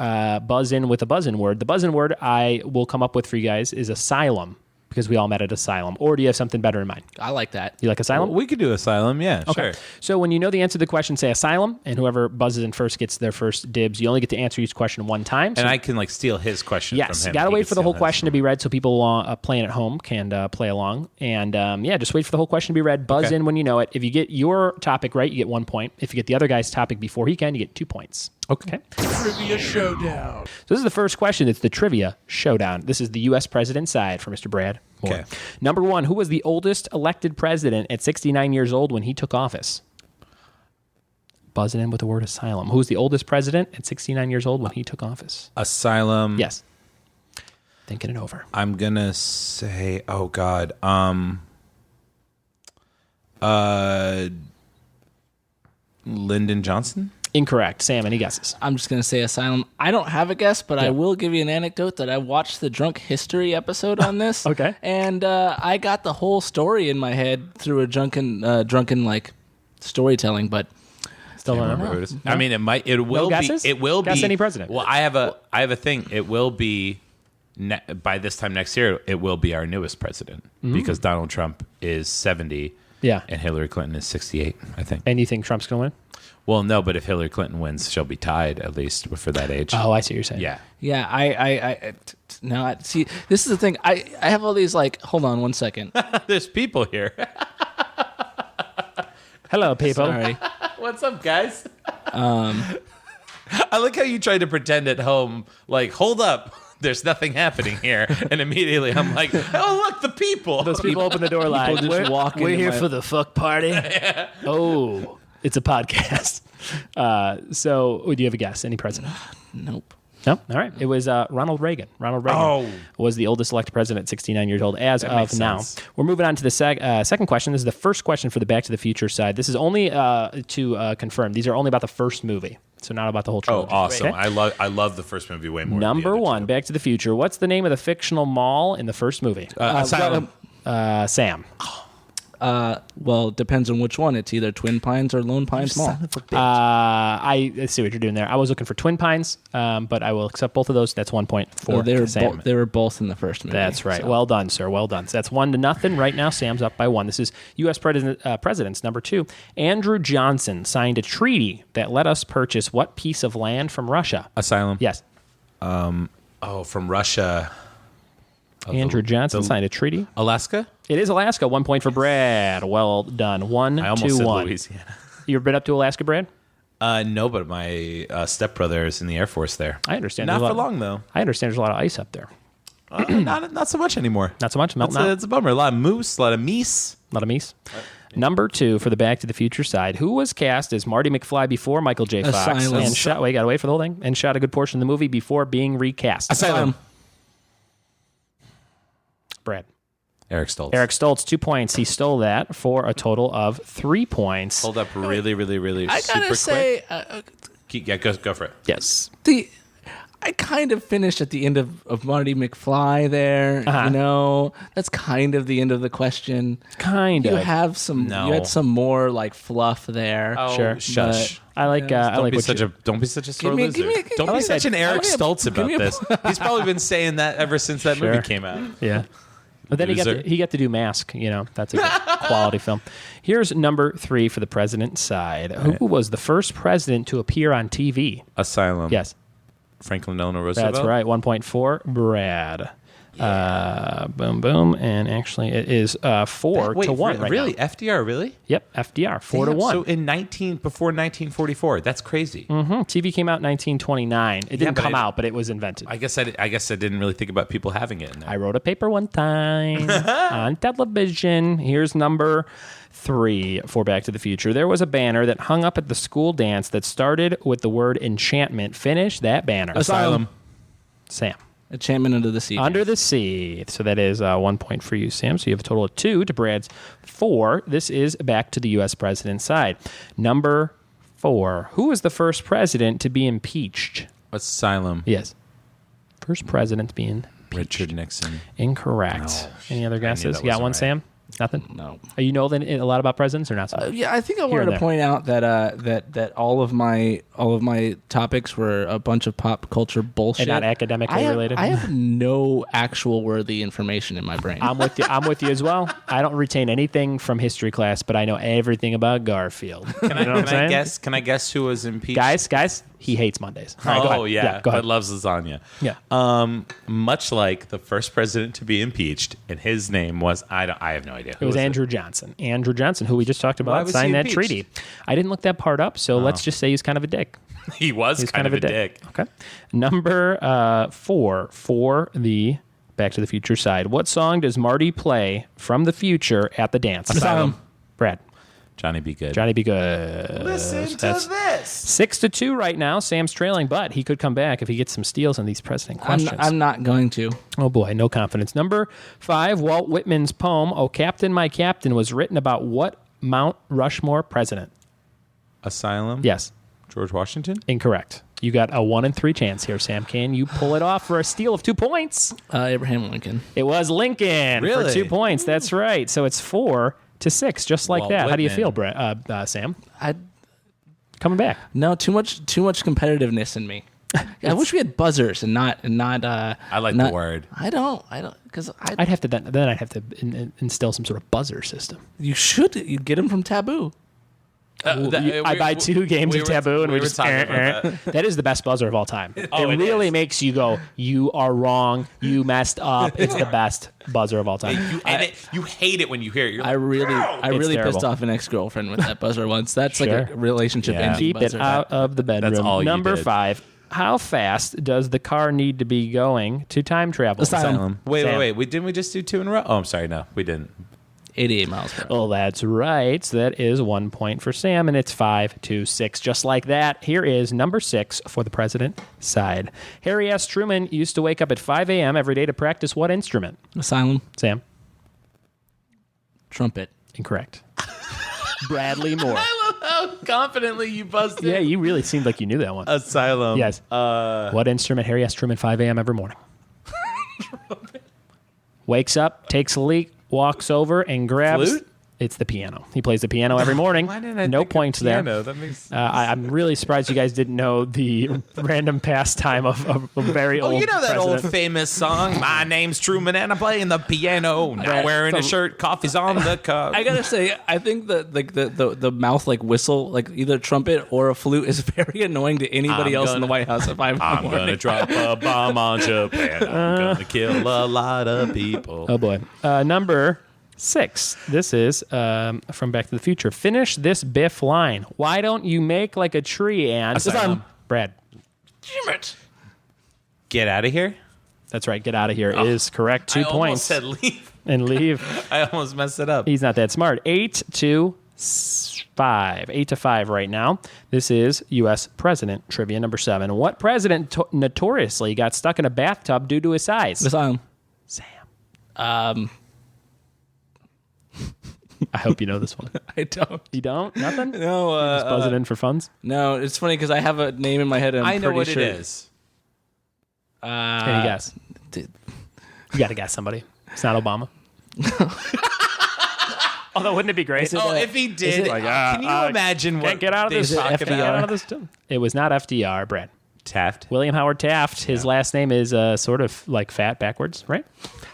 A: buzz in with a buzz-in word. The buzz-in word I will come up with for you guys is asylum, because we all met at asylum. Or do you have something better in mind?
C: I like that.
A: You like asylum?
B: We could do asylum. Yeah.
A: Okay.
B: Sure.
A: So when you know the answer to the question, say asylum, and whoever buzzes in first gets their first dibs. You only get to answer each question one time. So
B: And I can like steal his question.
A: yes,
B: from him.
A: gotta
B: He
A: wait
B: can
A: for the whole
B: steal his.
A: question to be read so people playing at home can play along. And just wait for the whole question to be read. Buzz
B: Okay.
A: in when you know it. If you get your topic right, you get 1 point. If you get the other guy's topic before he can, you get 2 points. Okay.
C: Trivia showdown.
A: So this is the first question. It's the trivia showdown. This is the U.S. president side for Mr. Brad Moore.
B: Okay.
A: Number 1, who was the oldest elected president at 69 years old when he took office? Buzz it in with the word asylum. Who was the oldest president at 69 years old when he took office?
B: Asylum.
A: Yes. Thinking it over.
B: I'm gonna say, oh God, Lyndon Johnson.
A: Incorrect. Sam, any guesses?
C: I'm just going to say asylum. I don't have a guess, but I will give you an anecdote that I watched the Drunk History episode on this.
A: Okay.
C: And I got the whole story in my head through a drunken like storytelling, but
A: Still don't
B: Remember
A: know.
B: who it is? I mean, it will
A: No
B: be.
A: guesses?
B: It will
A: Guess
B: be
A: any president.
B: Well, I have a thing. It will be by this time next year. It will be our newest president because Donald Trump is 70.
A: Yeah.
B: And Hillary Clinton is 68, I think.
A: And you think Trump's going to win?
B: Well, no, but if Hillary Clinton wins, she'll be tied at least for that age.
A: Oh, I see what you're saying.
B: Yeah.
C: yeah, see, this is the thing. I have all these like, hold on one second.
B: There's people here.
A: Hello, people.
C: Sorry.
B: What's up, guys? I like how you tried to pretend at home, like, hold up, there's nothing happening here. And immediately I'm like, oh, look, the people.
A: Those people open the door like,
C: just walk
A: we're
C: into
A: here
C: my-
A: for the fuck party. Oh, it's a podcast. So do you have a guess? Any president?
C: Nope.
A: No? All right. It was Ronald Reagan. Ronald Reagan was the oldest elected president at 69 years old as of
B: makes
A: now.
B: sense.
A: We're moving on to the second question. This is the first question for the Back to the Future side. This is only to confirm. These are only about the first movie, so not about the whole
B: Oh,
A: trilogy.
B: awesome.
A: Okay?
B: I love the first movie way more.
A: Number
B: than the other
A: 1,
B: two.
A: Back to the Future. What's the name of the fictional mall in the first movie?
B: Asylum.
A: Sam.
C: Well, it depends on which one. It's either Twin Pines or Lone Pines Mall.
A: I see what you're doing there. I was looking for Twin Pines, but I will accept both of those. That's 1 point for Sam.
C: They were both in the first movie.
A: That's right.
C: so.
A: Well done, sir. Well done. So that's 1-0 right now. Sam's up by 1. This is U.S. presidents. Number 2. Andrew Johnson signed a treaty that let us purchase what piece of land from Russia?
B: Asylum.
A: Yes.
B: Oh, from Russia.
A: Andrew Johnson signed a treaty.
B: Alaska?
A: It is Alaska. 1 point for Brad. Well done. 1-2-1.
B: I almost said Louisiana.
A: You ever been up to Alaska, Brad?
B: No, but my stepbrother is in the Air Force there.
A: I understand.
B: Not
A: There's a
B: for
A: lot-
B: long, though.
A: I understand there's a lot of ice up there.
B: Not so much anymore.
A: Not so much. Melting out.
B: It's a bummer. A lot of moose, a lot of meese.
A: A lot of meese. Number 2 for the Back to the Future side. Who was cast as Marty McFly before Michael J. Fox?
C: Asylum.
A: And shot, wait, gotta wait for the whole thing. And shot a good portion of the movie before being recast.
C: Asylum.
A: Brad.
B: Eric Stoltz.
A: Eric Stoltz, 2 points. He stole that for a total of 3 points.
B: Hold up really, really, really
C: I
B: super
C: gotta say,
B: quick. Yeah, go for it.
A: Yes.
C: I kind of finished at the end of Marty McFly there.
A: Uh-huh.
C: You know, that's kind of the end of the question.
A: Kind
C: You
A: of.
C: have some.
B: No.
C: You had some more like fluff there.
B: Oh,
A: Sure.
B: shush.
A: I like
B: Don't be
A: what
B: such
A: you...
B: a don't be such a sore
C: me-
B: loser.
C: give me-
B: Don't
C: I
B: be
C: like
B: such
C: that.
B: an Eric
C: Give me a-
B: Stoltz
C: give
B: about
C: me a-
B: this. He's probably been saying that ever since that movie came out.
A: Yeah. But then
B: Loser.
A: he got to do Mask, you know. That's a good quality film. Here's number 3 for the president's side. Who was the first president to appear on TV?
B: Asylum.
A: Yes.
B: Franklin Delano Roosevelt.
A: That's right. 1.4, Brad. Boom, boom. And actually, it is 4
B: Wait,
A: to 1 right
B: really?
A: now.
B: FDR, really?
A: Yep, FDR, 4 to
B: Damn,
A: 1.
B: So before 1944. That's crazy.
A: TV came out in 1929. It didn't
B: but
A: come out, but it was invented.
B: I guess I didn't really think about people having it.
A: I wrote a paper one time on television. Here's number 3 for Back to the Future. There was a banner that hung up at the school dance that started with the word enchantment. Finish that banner.
B: Asylum.
A: Sam.
C: Enchantment Under the Sea.
A: Under the Sea. So that is 1 point for you, Sam. So you have a total of 2 to Brad's 4. This is back to the U.S. president's side. Number 4. Who was the first president to be impeached?
B: Asylum.
A: Yes. First president to be impeached.
B: Richard Nixon.
A: Incorrect. Any other guesses?
B: that
A: You got
B: wasn't
A: one,
B: right.
A: Sam? Nothing?
C: No.
A: You know a lot about presidents or not? So much?
C: Yeah, I think I
A: Here
C: wanted
A: and
C: to
A: there.
C: point out that all of my topics were a bunch of pop culture bullshit
A: And not academically related?
C: I have no actual worthy information in my brain.
A: I'm with you. I'm with you as well. I don't retain anything from history class, but I know everything about Garfield.
B: Can I,
A: You know what I'm saying?
B: guess? Can I guess who was impeached?
A: Guys, he hates Mondays. All right, go ahead.
B: Yeah,
A: go ahead.
B: but loves lasagna.
A: Yeah.
B: Much like the first president to be impeached, and his name was I have no idea.
A: It was Andrew Johnson. Andrew Johnson, who we just talked
B: Why
A: about,
B: was
A: signed
B: he
A: that
B: impeached?
A: treaty. I didn't look that part up, so let's just say he's kind of a dick.
B: He was
A: He's
B: kind of a dick.
A: Okay. Number 4 for the Back to the Future side. What song does Marty play from the future at the dance?
B: Asylum.
A: Brad.
B: Johnny Be Good.
A: Johnny Be Good.
B: Listen
A: That's
B: to this.
A: 6 to 2 right now. Sam's trailing, but he could come back if he gets some steals on these president questions.
C: I'm not going to.
A: Oh boy, no confidence. Number 5, Walt Whitman's poem, "Oh Captain, My Captain," was written about what Mount Rushmore president?
B: Asylum.
A: Yes.
B: George Washington.
A: Incorrect. You got a 1 in 3 chance here, Sam. Can you pull it off for a steal of 2 points?
C: Abraham Lincoln.
A: It was Lincoln for
B: Really?
A: 2 points. That's right. So it's 4 to 6, just like
B: Walt
A: that. How do you
B: Whitman.
A: feel, Sam?
C: I
A: Coming back.
C: no too much competitiveness in me. I wish we had buzzers and not.
B: I like
C: not-
B: the word.
C: I don't because
A: I'd have to then I'd have to instill some sort of buzzer system.
C: you get them from Taboo.
A: I buy 2 games of Taboo and we
B: were
A: just
B: talking about that.
A: That is the best buzzer of all time. It
B: it
A: really
B: is.
A: makes you go, you are wrong, you messed up. It's the best buzzer of all time.
B: You hate it when you hear it. You're
C: I
B: like,
C: really
A: terrible.
C: pissed off an ex-girlfriend with that buzzer once. That's like
A: Sure.
C: a relationship
B: Yeah.
C: ending
A: Keep it
C: buzzer.
A: out of the bedroom.
B: That's all you
A: Number
B: did.
A: 5. How fast does the car need to be going to time travel?
C: Asylum.
B: Wait.
A: Sam.
B: Didn't we just do 2 in a row? Oh, I'm sorry. No, we didn't.
C: 88 miles per hour.
A: Oh, that's right. So that is 1 point for Sam, and it's 5 to 6. Just like that. Here is number 6 for the president side. Harry S. Truman used to wake up at 5 a.m. every day to practice what instrument?
C: Asylum.
A: Sam?
C: Trumpet.
A: Incorrect. Bradley Moore.
B: How confidently you buzzed
A: Yeah, you really seemed like you knew that one.
B: Asylum.
A: Yes. What instrument? Harry S. Truman, 5 a.m. every morning. Wakes up, takes a leak, walks over and grabs.
B: Flute?
A: It's the piano. He plays the piano every morning.
B: Why didn't I
A: No
B: think of
A: points there.
B: piano? That makes
A: I'm really surprised you guys didn't know the random pastime of a very old
B: Oh, you know that
A: president.
B: old famous song, "My name's Truman and I'm playing the piano, not
A: Right.
B: wearing a
C: So-
B: shirt, coffee's on the cup."
C: I gotta say, I think that like the mouth like whistle, like either trumpet or a flute, is very annoying to anybody
B: I'm
C: else in the
B: gonna-
C: White House. If I'm
B: I'm gonna drop a bomb on Japan. I'm gonna kill a lot of people.
A: Oh boy. Number 6. This is from Back to the Future. Finish this Biff line. Why don't you make like a tree and...
B: Asylum.
A: Brad.
C: Damn it.
B: Get out of here.
A: That's right. Get out of here is correct. 2
B: I
A: points.
B: almost said leave.
A: And leave.
B: I almost messed it up.
A: He's not that smart. 8 to 5. 8 to 5 right now. This is U.S. President Trivia number 7. What president notoriously got stuck in a bathtub due to his size?
C: Asylum.
A: Sam. I hope you know this one.
C: I don't.
A: You don't? Nothing?
C: No.
A: Just buzz it in for funs?
C: No, it's funny because I have a name in my head. And
B: I know
C: pretty
B: what
C: sure.
B: it is.
A: Any guess?
C: Dude.
A: You got to guess somebody. It's not Obama. Although, wouldn't it be great?
B: If he did, can you imagine what
A: get out of
B: they
A: this?
B: talk
A: Get out
B: about?
A: of this. It was not FDR, Brad.
B: Taft.
A: William Howard Taft. His last name is sort of like fat backwards, right?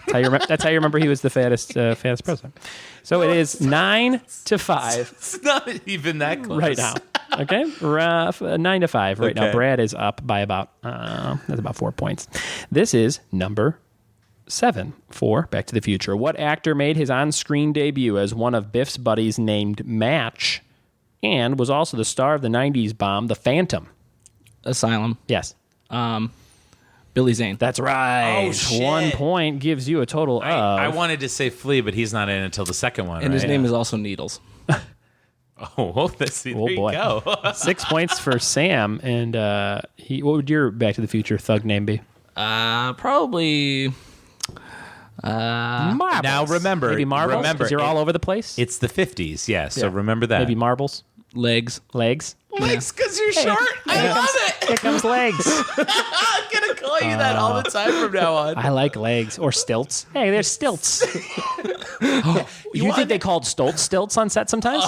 A: That's how you remember he was the fattest president. So it is 9-5
B: It's not even that close.
A: right now. Okay, 9-5 right now.
B: Okay.
A: Brad is up by about 4 points. This is number 7 for Back to the Future. What actor made his on-screen debut as one of Biff's buddies named Match, and was also the star of the '90s bomb The Phantom?
C: Asylum.
A: Yes.
C: Billy Zane.
A: That's right.
B: Oh, shit.
A: 1 point gives you a total of...
B: I wanted to say Flea, but he's not in until the second one,
C: And his
B: right?
C: name is also Needles.
B: Oh, there you
A: boy.
B: go.
A: 6 points for Sam. And what would your Back to the Future thug name be?
C: Probably.
A: Marbles.
B: Now remember,
A: Maybe Marbles?
B: remember,
A: 'Cause you're all over the place?
B: It's the 50s, yeah, so remember that.
A: Maybe Marbles?
C: Legs.
A: Legs?
B: Legs, because you're short. I love it.
A: Here comes Legs.
B: I'm going to call you that all the time from now on.
A: I like Legs. Or Stilts. Hey, there's Stilts. You think they called Stoltz Stilts on set sometimes?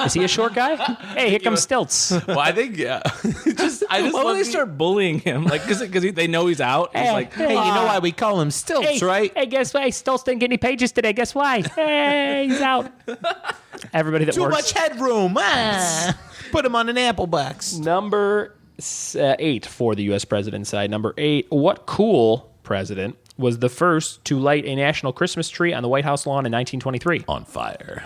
A: Is he a short guy? Hey, here comes Stilts.
B: Well, I think, yeah. I just
C: Why would
B: love
C: they start bullying him? Like, because they know he's out. He's
A: Hey,
C: like,
A: hey,
B: you know why we call him Stilts, right?
A: Hey, guess what? Hey, Stoltz didn't get any pages today. Guess why? Hey, he's out. Everybody that
B: Too
A: works.
B: much headroom. Put him on an apple box.
A: Number 8 for the U.S. president side. Number 8, what cool president was the first to light a national Christmas tree on the White House lawn in 1923?
B: On fire.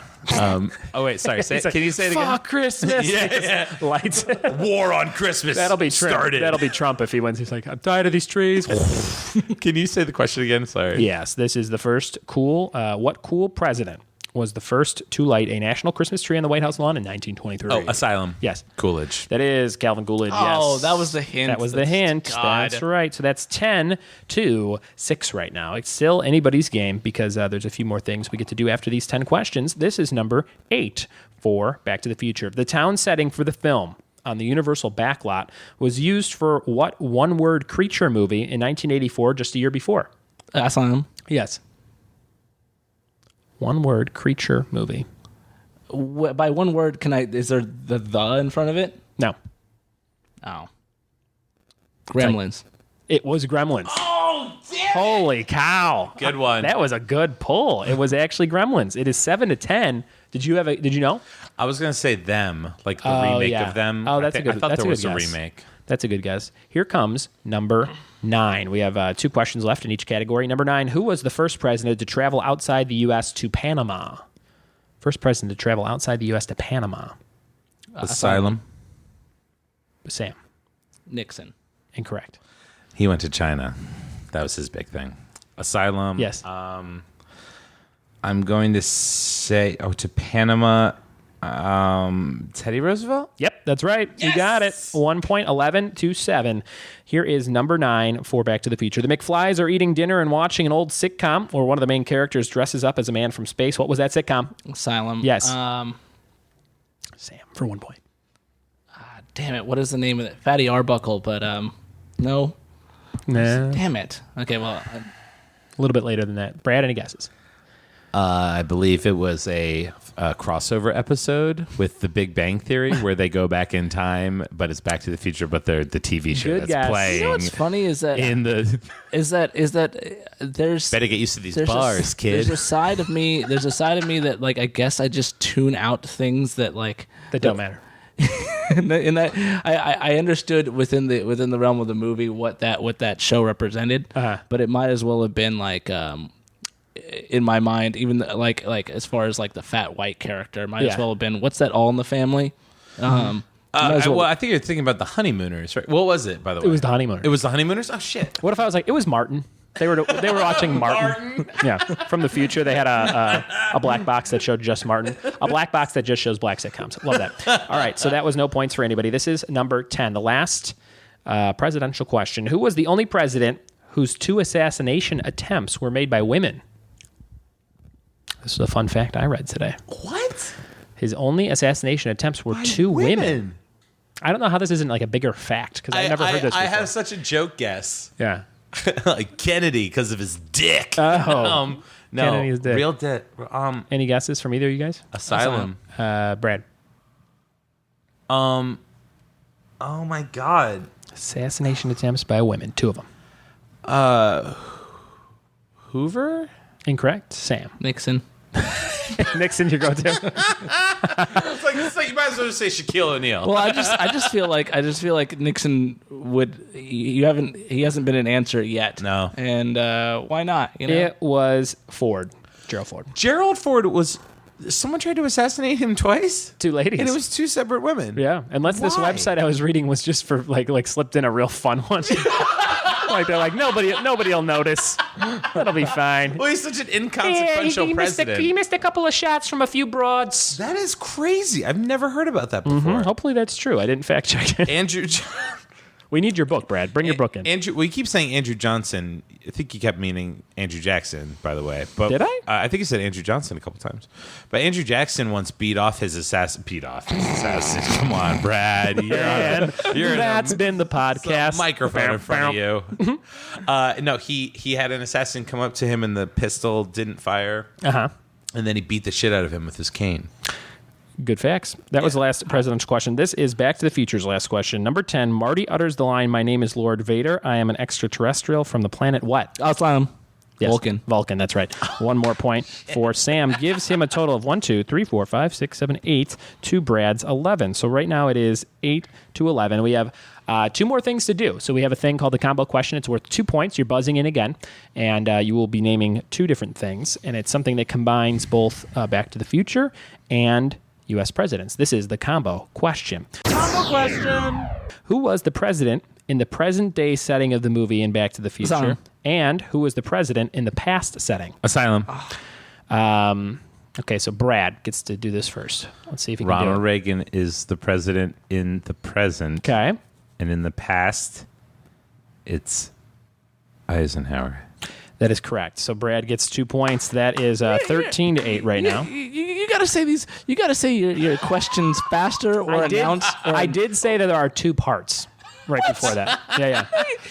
B: Oh, wait, sorry. Can you say it again?
A: Fuck Christmas.
B: Yeah.
A: Lights.
B: War on Christmas.
A: That'll be Trump.
B: started.
A: That'll be Trump if he wins. He's like, I'm tired of these trees.
B: Can you say the question again? Sorry.
A: Yes, this is the first cool. What cool president was the first to light a national Christmas tree on the White House lawn in 1923?
B: Oh, Asylum.
A: Yes.
B: Coolidge.
A: That is Calvin Coolidge.
C: oh,
A: yes.
C: that was the hint.
A: That was the hint.
C: God.
A: That's right. So that's 10-6 right now. It's still anybody's game because there's a few more things we get to do after these 10 questions. This is number 8 for Back to the Future. The town setting for the film on the Universal backlot was used for what one-word creature movie in 1984, just a year before?
C: Asylum.
A: Yes. One-word creature movie.
C: By one word, is there the in front of it?
A: No.
C: Oh. Gremlins.
A: It was Gremlins.
B: Oh, damn.
A: Holy cow.
B: Good one.
A: That was a good pull. It was actually Gremlins. It is 7-10. Did you know?
B: I was going to say Them, like the remake of Them.
A: Oh, that's a good.
B: I thought
A: that's
B: there
A: a
B: was
A: good
B: a
A: guess.
B: remake.
A: That's a good guess. Here comes number 9. We have 2 questions left in each category. Number 9, who was the first president to travel outside the U.S. to Panama? First president to travel outside the U.S. to Panama.
B: Asylum.
A: Sam.
C: Nixon.
A: Incorrect.
B: He went to China. That was his big thing. Asylum.
A: Yes.
B: I'm going to say, to Panama. Teddy Roosevelt?
A: Yep, that's right. You got it. 1 point, 11-7. Here is number 9 for Back to the Future. The McFlys are eating dinner and watching an old sitcom where one of the main characters dresses up as a man from space. What was that sitcom?
C: Asylum.
A: Yes. Sam, for 1 point.
C: Damn it. What is the name of it? Fatty Arbuckle, but no.
A: Nah.
C: Damn it. Okay, well.
A: A little bit later than that. Brad, any guesses?
B: I believe it was a crossover episode with The Big Bang Theory where they go back in time, but it's Back to the Future, but they're the TV show
A: Good
B: that's
A: guess.
B: playing.
C: You know what's funny is that
B: in the
C: is that there's
B: better get used to these
C: there's
B: bars, kid.
C: There's a side of me that like I guess I just tune out things that like
A: That don't matter.
C: in that I understood within the realm of the movie what that show represented, but it might as well have been like in my mind, even like as far as like the fat white character, might as well have been what's that All in the Family.
B: Well, I think you're thinking about the Honeymooners, right? What was it, by the way?
A: It was the Honeymooners.
B: It was the Honeymooners? Oh, shit.
A: What if I was like, it was Martin? They were watching Martin. Yeah, from the future. They had a black box that showed just Martin. A black box that just shows black sitcoms. Love that. All right, so that was no points for anybody. This is number 10, the last presidential question. Who was the only president whose 2 assassination attempts were made by women? This is a fun fact I read today.
B: What?
A: His only assassination attempts were two women. I don't know how this isn't like a bigger fact because I've never heard this before.
B: I have such a joke guess.
A: Yeah.
B: Like Kennedy because of his dick.
A: Oh.
B: No,
A: Kennedy's dick.
B: real dick.
A: Any guesses from either of you guys?
B: Asylum.
A: Brad.
B: Oh my God.
A: Assassination attempts by women. Two of them.
B: Hoover?
A: Incorrect. Sam.
C: Nixon.
A: Nixon, your go-to.
B: It's like you might as well just say Shaquille O'Neal.
C: Well, I just feel like Nixon would. He hasn't been an answer yet.
B: No.
C: And why not? You know?
A: It was Ford. Gerald Ford.
B: Gerald Ford was. Someone tried to assassinate him twice?
A: Two ladies.
B: And it was two separate women.
A: Yeah. Unless this
B: Why?
A: website I was reading was just for like slipped in a real fun one. Like they're like, nobody'll notice. That'll be fine.
B: Well, he's such an inconsequential president.
A: He missed a couple of shots from a few broads.
B: That is crazy. I've never heard about that before.
A: Hopefully that's true. I didn't fact check it.
B: Andrew.
A: We need your book, Brad. Bring your book in.
B: Andrew. We keep saying Andrew Johnson. I think you kept meaning Andrew Jackson, by the way. But
A: did I?
B: I think you said Andrew Johnson a couple times. But Andrew Jackson once beat off his assassin. Come on, Brad.
A: That's been the podcast.
B: Microphone in front of you. No, he had an assassin come up to him and the pistol didn't fire.
A: Uh-huh.
B: And then he beat the shit out of him with his cane.
A: Good facts. That was the last presidential question. This is Back to the Future's last question. Number 10, Marty utters the line, "My name is Lord Vader. I am an extraterrestrial from the planet what?"
C: Asylum.
A: Yes,
C: Vulcan.
A: Vulcan, that's right. One more point for Sam. Gives him a total of 1, 2, 3, 4, 5, 6, 7, 8 to Brad's 11. So right now it is 8 to 11. We have two more things to do. So we have a thing called the combo question. It's worth 2 points. You're buzzing in again. And you will be naming two different things. And it's something that combines both Back to the Future and U.S. presidents. This is the combo question.
B: Combo question.
A: Who was the president in the present-day setting of the movie in Back to the Future?
C: Asylum.
A: And who was the president in the past setting?
B: Asylum.
A: Okay, so Brad gets to do this first. Let's see if he can
B: Ronald
A: do it.
B: Reagan is the president in the present.
A: Okay.
B: And in the past, it's Eisenhower.
A: That is correct. So Brad gets 2 points. That is 13 to 8 right now.
C: You gotta say these. You gotta say your questions faster or announce.
A: I did say that there are two parts right before that. Yeah.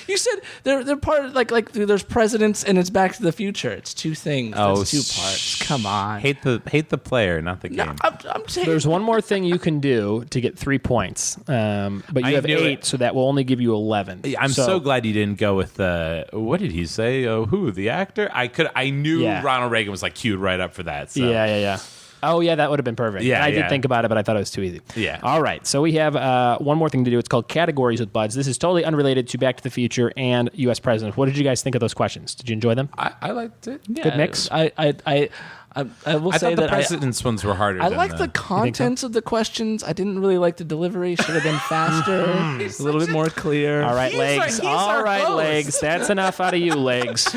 C: You said they're part of, like there's presidents and it's Back to the Future. It's two things. It's two parts. Come on.
B: Hate the player, not the game.
C: I'm saying
A: There's one more thing you can do to get 3 points, but you have 8, so that will only give you 11.
B: I'm so glad you didn't go with the. What did he say? Oh, who the actor? I knew Ronald Reagan was like queued right up for that. So.
A: Yeah. Oh, yeah, that would have been perfect.
B: Yeah,
A: I did think about it, but I thought it was too easy.
B: Yeah.
A: All right, so we have one more thing to do. It's called Categories with Buds. This is totally unrelated to Back to the Future and U.S. presidents. What did you guys think of those questions? Did you enjoy them?
B: I liked it.
C: Yeah,
A: Good mix.
C: I will
B: I
C: say
B: thought the
C: that
B: president's ones were harder.
C: I
B: than
C: like the contents of the questions. I didn't really like the delivery. Should have been faster, a little bit more clear.
A: All right, Legs. All right, Legs. That's enough out of you, Legs.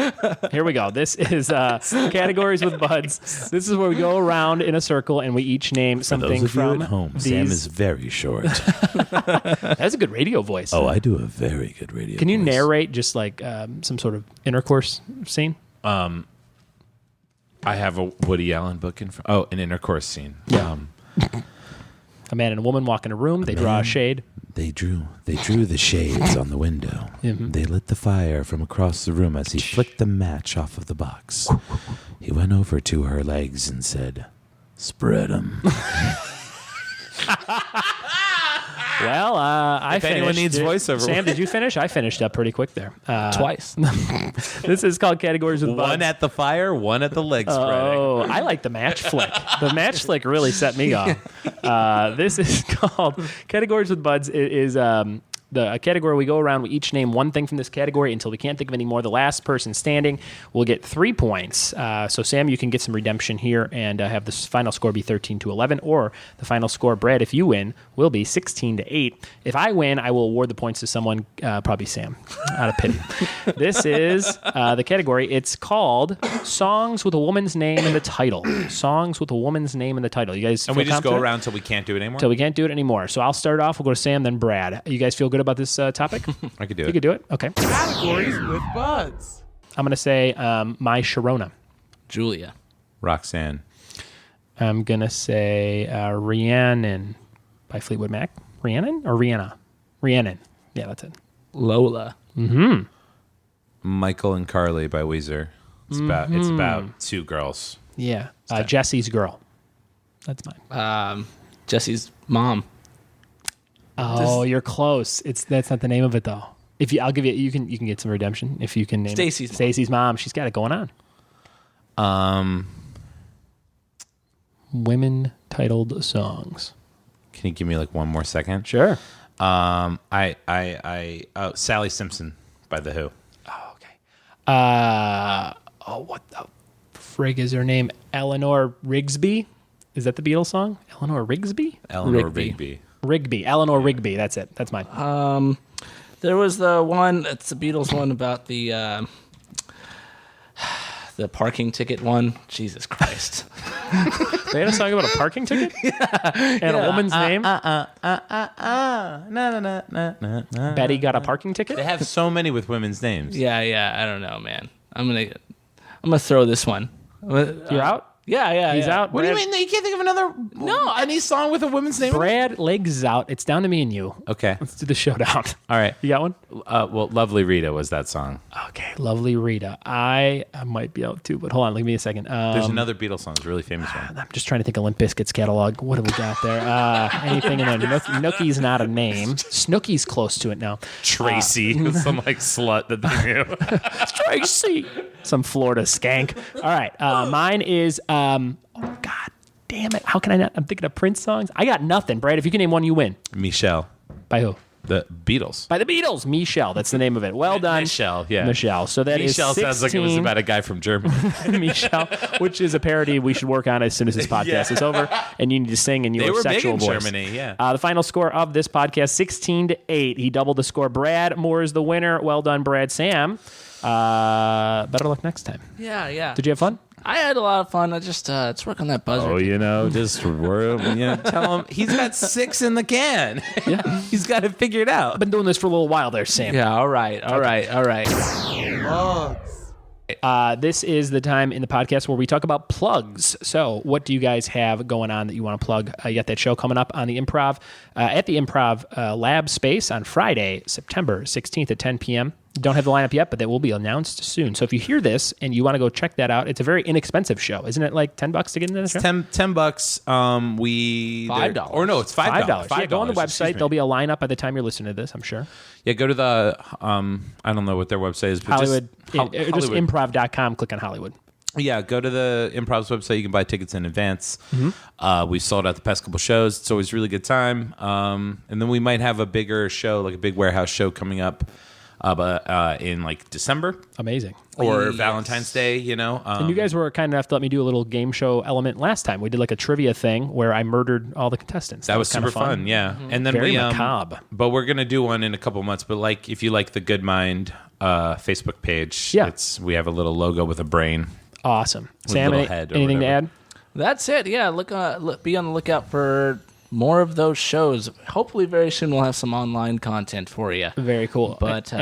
A: Here we go. This is Categories with Buds. This is where we go around in a circle and we each name something from
B: home.
A: these.
B: Sam is very short.
A: That's a good radio voice.
B: Oh, I do a very good radio.
A: Can you narrate just like some sort of intercourse scene?
B: I have a Woody Allen book in front. Oh, an intercourse scene.
A: Yeah. A man and a woman walk in a room. They draw a shade.
D: They drew the shades on the window.
A: Mm-hmm.
D: They lit the fire from across the room as he flicked the match off of the box. He went over to her legs and said, "Spread 'em."
A: Well, I
B: If
A: finished.
B: anyone needs voiceover,
A: Sam, did you finish? I finished up pretty quick there.
C: Twice.
A: This is called Categories with Buds.
B: one at the fire, one at the leg spreading.
A: Oh, I like the match flick. The match flick really set me off. This is called Categories with Buds. It is a category we go around. We each name one thing from this category until we can't think of any more. The last person standing will get 3 points. So, Sam, you can get some redemption here and have the final score be 13 to 11, or the final score, Brad, if you win, will be 16 to 8. If I win, I will award the points to someone, probably Sam, out of pity. This is the category. It's called Songs with a Woman's Name in the Title. Songs with a Woman's Name in the Title. You guys
B: And
A: feel
B: we just go
A: confident?
B: around until we can't do it anymore?
A: Till we can't do it anymore. So I'll start off. We'll go to Sam, then Brad. You guys feel good about this topic?
B: I could do
A: You
B: it.
A: could do it? Okay.
B: Categories with Buds.
A: I'm going to say My Sharona.
C: Julia.
B: Roxanne.
A: I'm going to say Rhiannon by Fleetwood Mac. Rhiannon or Rihanna? Rhiannon. Yeah, that's it.
C: Lola.
B: Michael and Carly by Weezer. It's about two girls.
A: Yeah. Jesse's Girl. That's mine.
C: Jesse's mom.
A: Oh, you're close. That's not the name of it though. I'll give you. You can get some redemption if you can name Stacy's mom. She's got it going on. Women titled songs.
B: Can you give me like one more second?
A: Sure.
B: Sally Simpson by The Who.
A: Oh, okay. What the frig is her name? Eleanor Rigsby. Is that the Beatles song? Eleanor Rigsby?
B: Eleanor Rigby.
A: Eleanor Rigby. That's it. That's mine.
C: There was the one. It's the Beatles one about the parking ticket one. Jesus Christ.
A: They had a song about a parking ticket? And a woman's name? Betty got a parking ticket?
B: They have so many with women's names.
C: Yeah. I don't know, man. I'm gonna throw this one.
A: You're out?
C: Yeah.
A: He's out.
B: What do you mean? You can't think of another any song with a woman's name?
A: Brad Legs is out. It's down to me and you.
B: Okay.
A: Let's do the showdown.
B: All right.
A: You got one?
B: Well, Lovely Rita was that song.
A: Okay, Lovely Rita. I might be out too, but hold on. Give me a second.
B: There's another Beatles song. It's a really famous one.
A: I'm just trying to think of Limp Bizkit's catalog. What have we got there? Anything in there? Nookie's not a name. Snooky's close to it now.
B: Tracy. Some like slut that they knew.
A: Tracy. Some Florida skank. All right. Mine is... oh, God damn it. How can I not? I'm thinking of Prince songs. I got nothing. Brad, if you can name one, you win.
B: Michelle.
A: By who?
B: The Beatles.
A: By the Beatles. Michelle. That's the name of it. Well done.
B: Michelle, yeah.
A: Michelle. So that is
B: Michelle
A: 16.
B: sounds like it was about a guy from Germany.
A: Michelle, which is a parody we should work on as soon as this podcast is over. And you need to sing in your sexual voice.
B: They were big in Germany, yeah.
A: The final score of this podcast, 16-8. He doubled the score. Brad Moore is the winner. Well done, Brad. Sam, better luck next time.
C: Yeah.
A: Did you have fun?
C: I had a lot of fun. I just let's work on that buzzer.
B: Just tell him he's got 6 in the can.
A: Yeah.
B: He's got it figured out.
A: I've been doing this for a little while there, Sam.
C: Yeah, all right.
A: This is the time in the podcast where we talk about plugs. So what do you guys have going on that you want to plug? You got that show coming up on the Improv, at the Improv Lab Space on Friday, September 16th at 10 p.m. Don't have the lineup yet, but that will be announced soon. So if you hear this and you want to go check that out, it's a very inexpensive show. Isn't it like $10 to get into the show?
B: $10.
C: $5.
B: Or no, it's $5.
A: Yeah, go on the website. There'll be a lineup by the time you're listening to this, I'm sure.
B: Yeah, go to the, I don't know what their website is, but
A: Hollywood.
B: Hollywood.
A: Just improv.com, click on Hollywood.
B: Yeah, go to the Improv's website. You can buy tickets in advance. We've sold out the past couple shows. It's always a really good time. And then we might have a bigger show, like a big warehouse show coming up in like December.
A: Amazing.
B: Or Valentine's Day,
A: and you guys were kind enough to let me do a little game show element last time. We did like a trivia thing where I murdered all the contestants.
B: That was
A: kind
B: super
A: of fun.
B: yeah. And then
A: Very
B: we
A: macabre.
B: But we're gonna do one in a couple months. But like, if you like the Good Mind Facebook page, we have a little logo with a brain.
A: Awesome.
B: With
A: Sam,
B: a little head or
A: anything to
B: whatever.
A: add?
C: That's it. Yeah, be on the lookout for more of those shows. Hopefully, very soon we'll have some online content for you.
A: Very cool.
C: But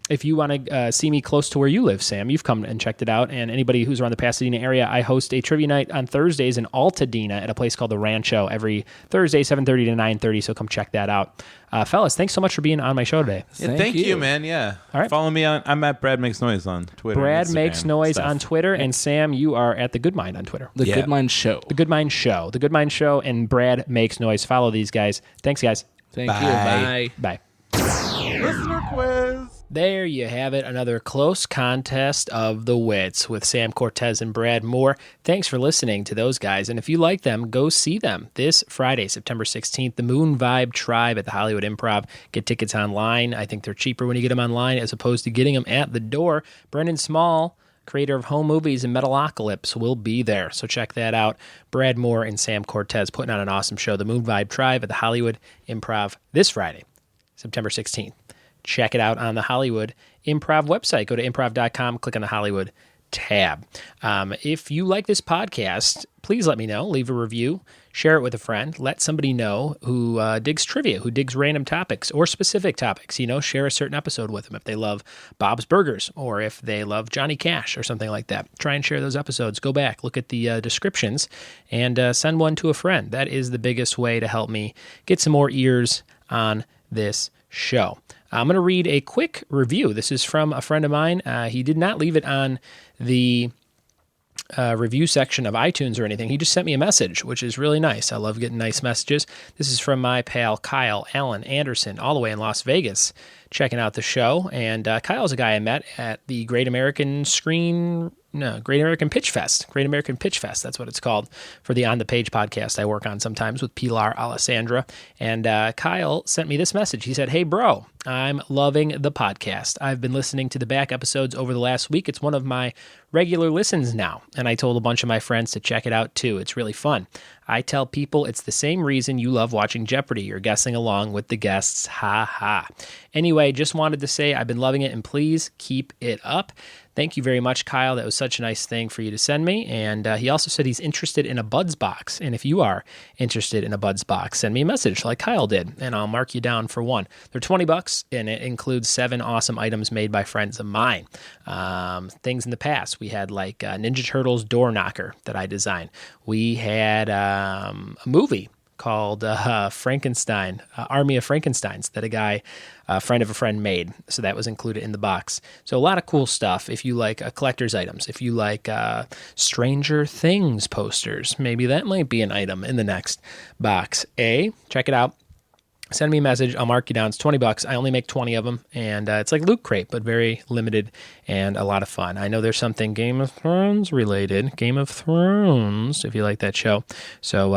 A: if you want to see me close to where you live, Sam, you've come and checked it out. And anybody who's around the Pasadena area, I host a trivia night on Thursdays in Altadena at a place called the Rancho every Thursday, 7:30 to 9:30. So come check that out. Fellas, thanks so much for being on my show today.
B: Yeah, thank you, man. Yeah.
A: All right.
B: Follow me I'm at Brad Makes Noise on Twitter.
A: Brad
B: and Instagram
A: Makes Noise
B: stuff.
A: on Twitter. And Sam, you are at The Good Mind on Twitter.
C: The Good Mind Show.
A: The Good Mind Show. The Good Mind Show and Brad Makes Noise. Follow these guys. Thanks, guys.
C: Thank you. Bye.
A: Bye.
B: Listener quiz.
A: There you have it, another close contest of the wits with Sam Cortez and Brad Moore. Thanks for listening to those guys, and if you like them, go see them this Friday, September 16th, the Moon Vibe Tribe at the Hollywood Improv. Get tickets online. I think they're cheaper when you get them online as opposed to getting them at the door. Brendan Small, creator of Home Movies and Metalocalypse, will be there, so check that out. Brad Moore and Sam Cortez putting on an awesome show, the Moon Vibe Tribe at the Hollywood Improv this Friday, September 16th. Check it out on the Hollywood Improv website. Go to improv.com, click on the Hollywood tab. If you like this podcast, please let me know. Leave a review. Share it with a friend. Let somebody know who digs trivia, who digs random topics or specific topics. Share a certain episode with them if they love Bob's Burgers or if they love Johnny Cash or something like that. Try and share those episodes. Go back, look at the descriptions, and send one to a friend. That is the biggest way to help me get some more ears on this show. I'm going to read a quick review. This is from a friend of mine. He did not leave it on the review section of iTunes or anything. He just sent me a message, which is really nice. I love getting nice messages. This is from my pal Kyle Allen Anderson, all the way in Las Vegas, checking out the show. And Kyle's a guy I met at the Great American Pitch Fest. Great American Pitch Fest, that's what it's called, for the On the Page podcast I work on sometimes with Pilar Alessandra. And Kyle sent me this message. He said, "Hey, bro, I'm loving the podcast. I've been listening to the back episodes over the last week. It's one of my regular listens now, and I told a bunch of my friends to check it out too. It's really fun. I tell people it's the same reason you love watching Jeopardy. You're guessing along with the guests. Ha ha. Anyway, just wanted to say I've been loving it, and please keep it up." Thank you very much, Kyle. That was such a nice thing for you to send me. And he also said he's interested in a Buds box. And if you are interested in a Buds box, send me a message like Kyle did, and I'll mark you down for one. They're $20, and it includes 7 awesome items made by friends of mine. Things in the past. We had like Ninja Turtles door knocker that I designed. We had a movie called Frankenstein, Army of Frankensteins, that a friend of a friend made. So that was included in the box. So a lot of cool stuff. If you like collector's items, if you like Stranger Things posters, maybe that might be an item in the next box. Check it out. Send me a message. I'll mark you down. It's $20. I only make 20 of them, and it's like Loot Crate, but very limited and a lot of fun. I know there's something Game of Thrones related. Game of Thrones, if you like that show. So,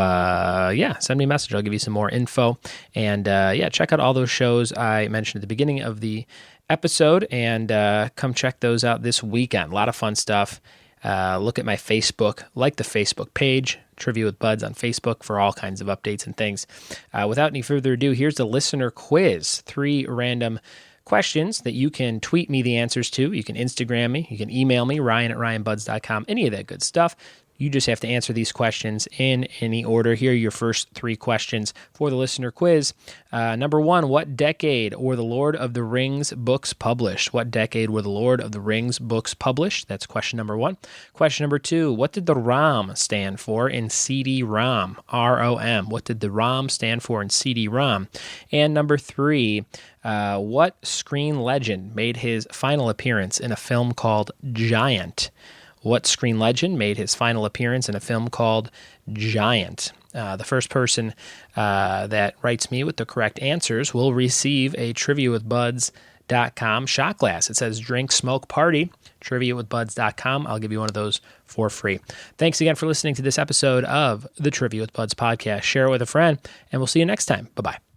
A: send me a message. I'll give you some more info. And, check out all those shows I mentioned at the beginning of the episode, and come check those out this weekend. A lot of fun stuff. Look at my Facebook, like the Facebook page, Trivia with Buds on Facebook, for all kinds of updates and things. Without any further ado, here's the listener quiz. 3 random questions that you can tweet me the answers to. You can Instagram me. You can email me, ryan@ryanbuds.com, any of that good stuff. You just have to answer these questions in any order. Here are your first 3 questions for the listener quiz. Number 1, what decade were the Lord of the Rings books published? What decade were the Lord of the Rings books published? That's question number 1. Question number 2, what did the ROM stand for in CD-ROM? ROM. What did the ROM stand for in CD-ROM? And number 3, what screen legend made his final appearance in a film called Giant? What screen legend made his final appearance in a film called Giant? The first person that writes me with the correct answers will receive a TriviaWithBuds.com shot glass. It says drink, smoke, party. TriviaWithBuds.com. I'll give you one of those for free. Thanks again for listening to this episode of the Trivia with Buds podcast. Share it with a friend, and we'll see you next time. Bye-bye.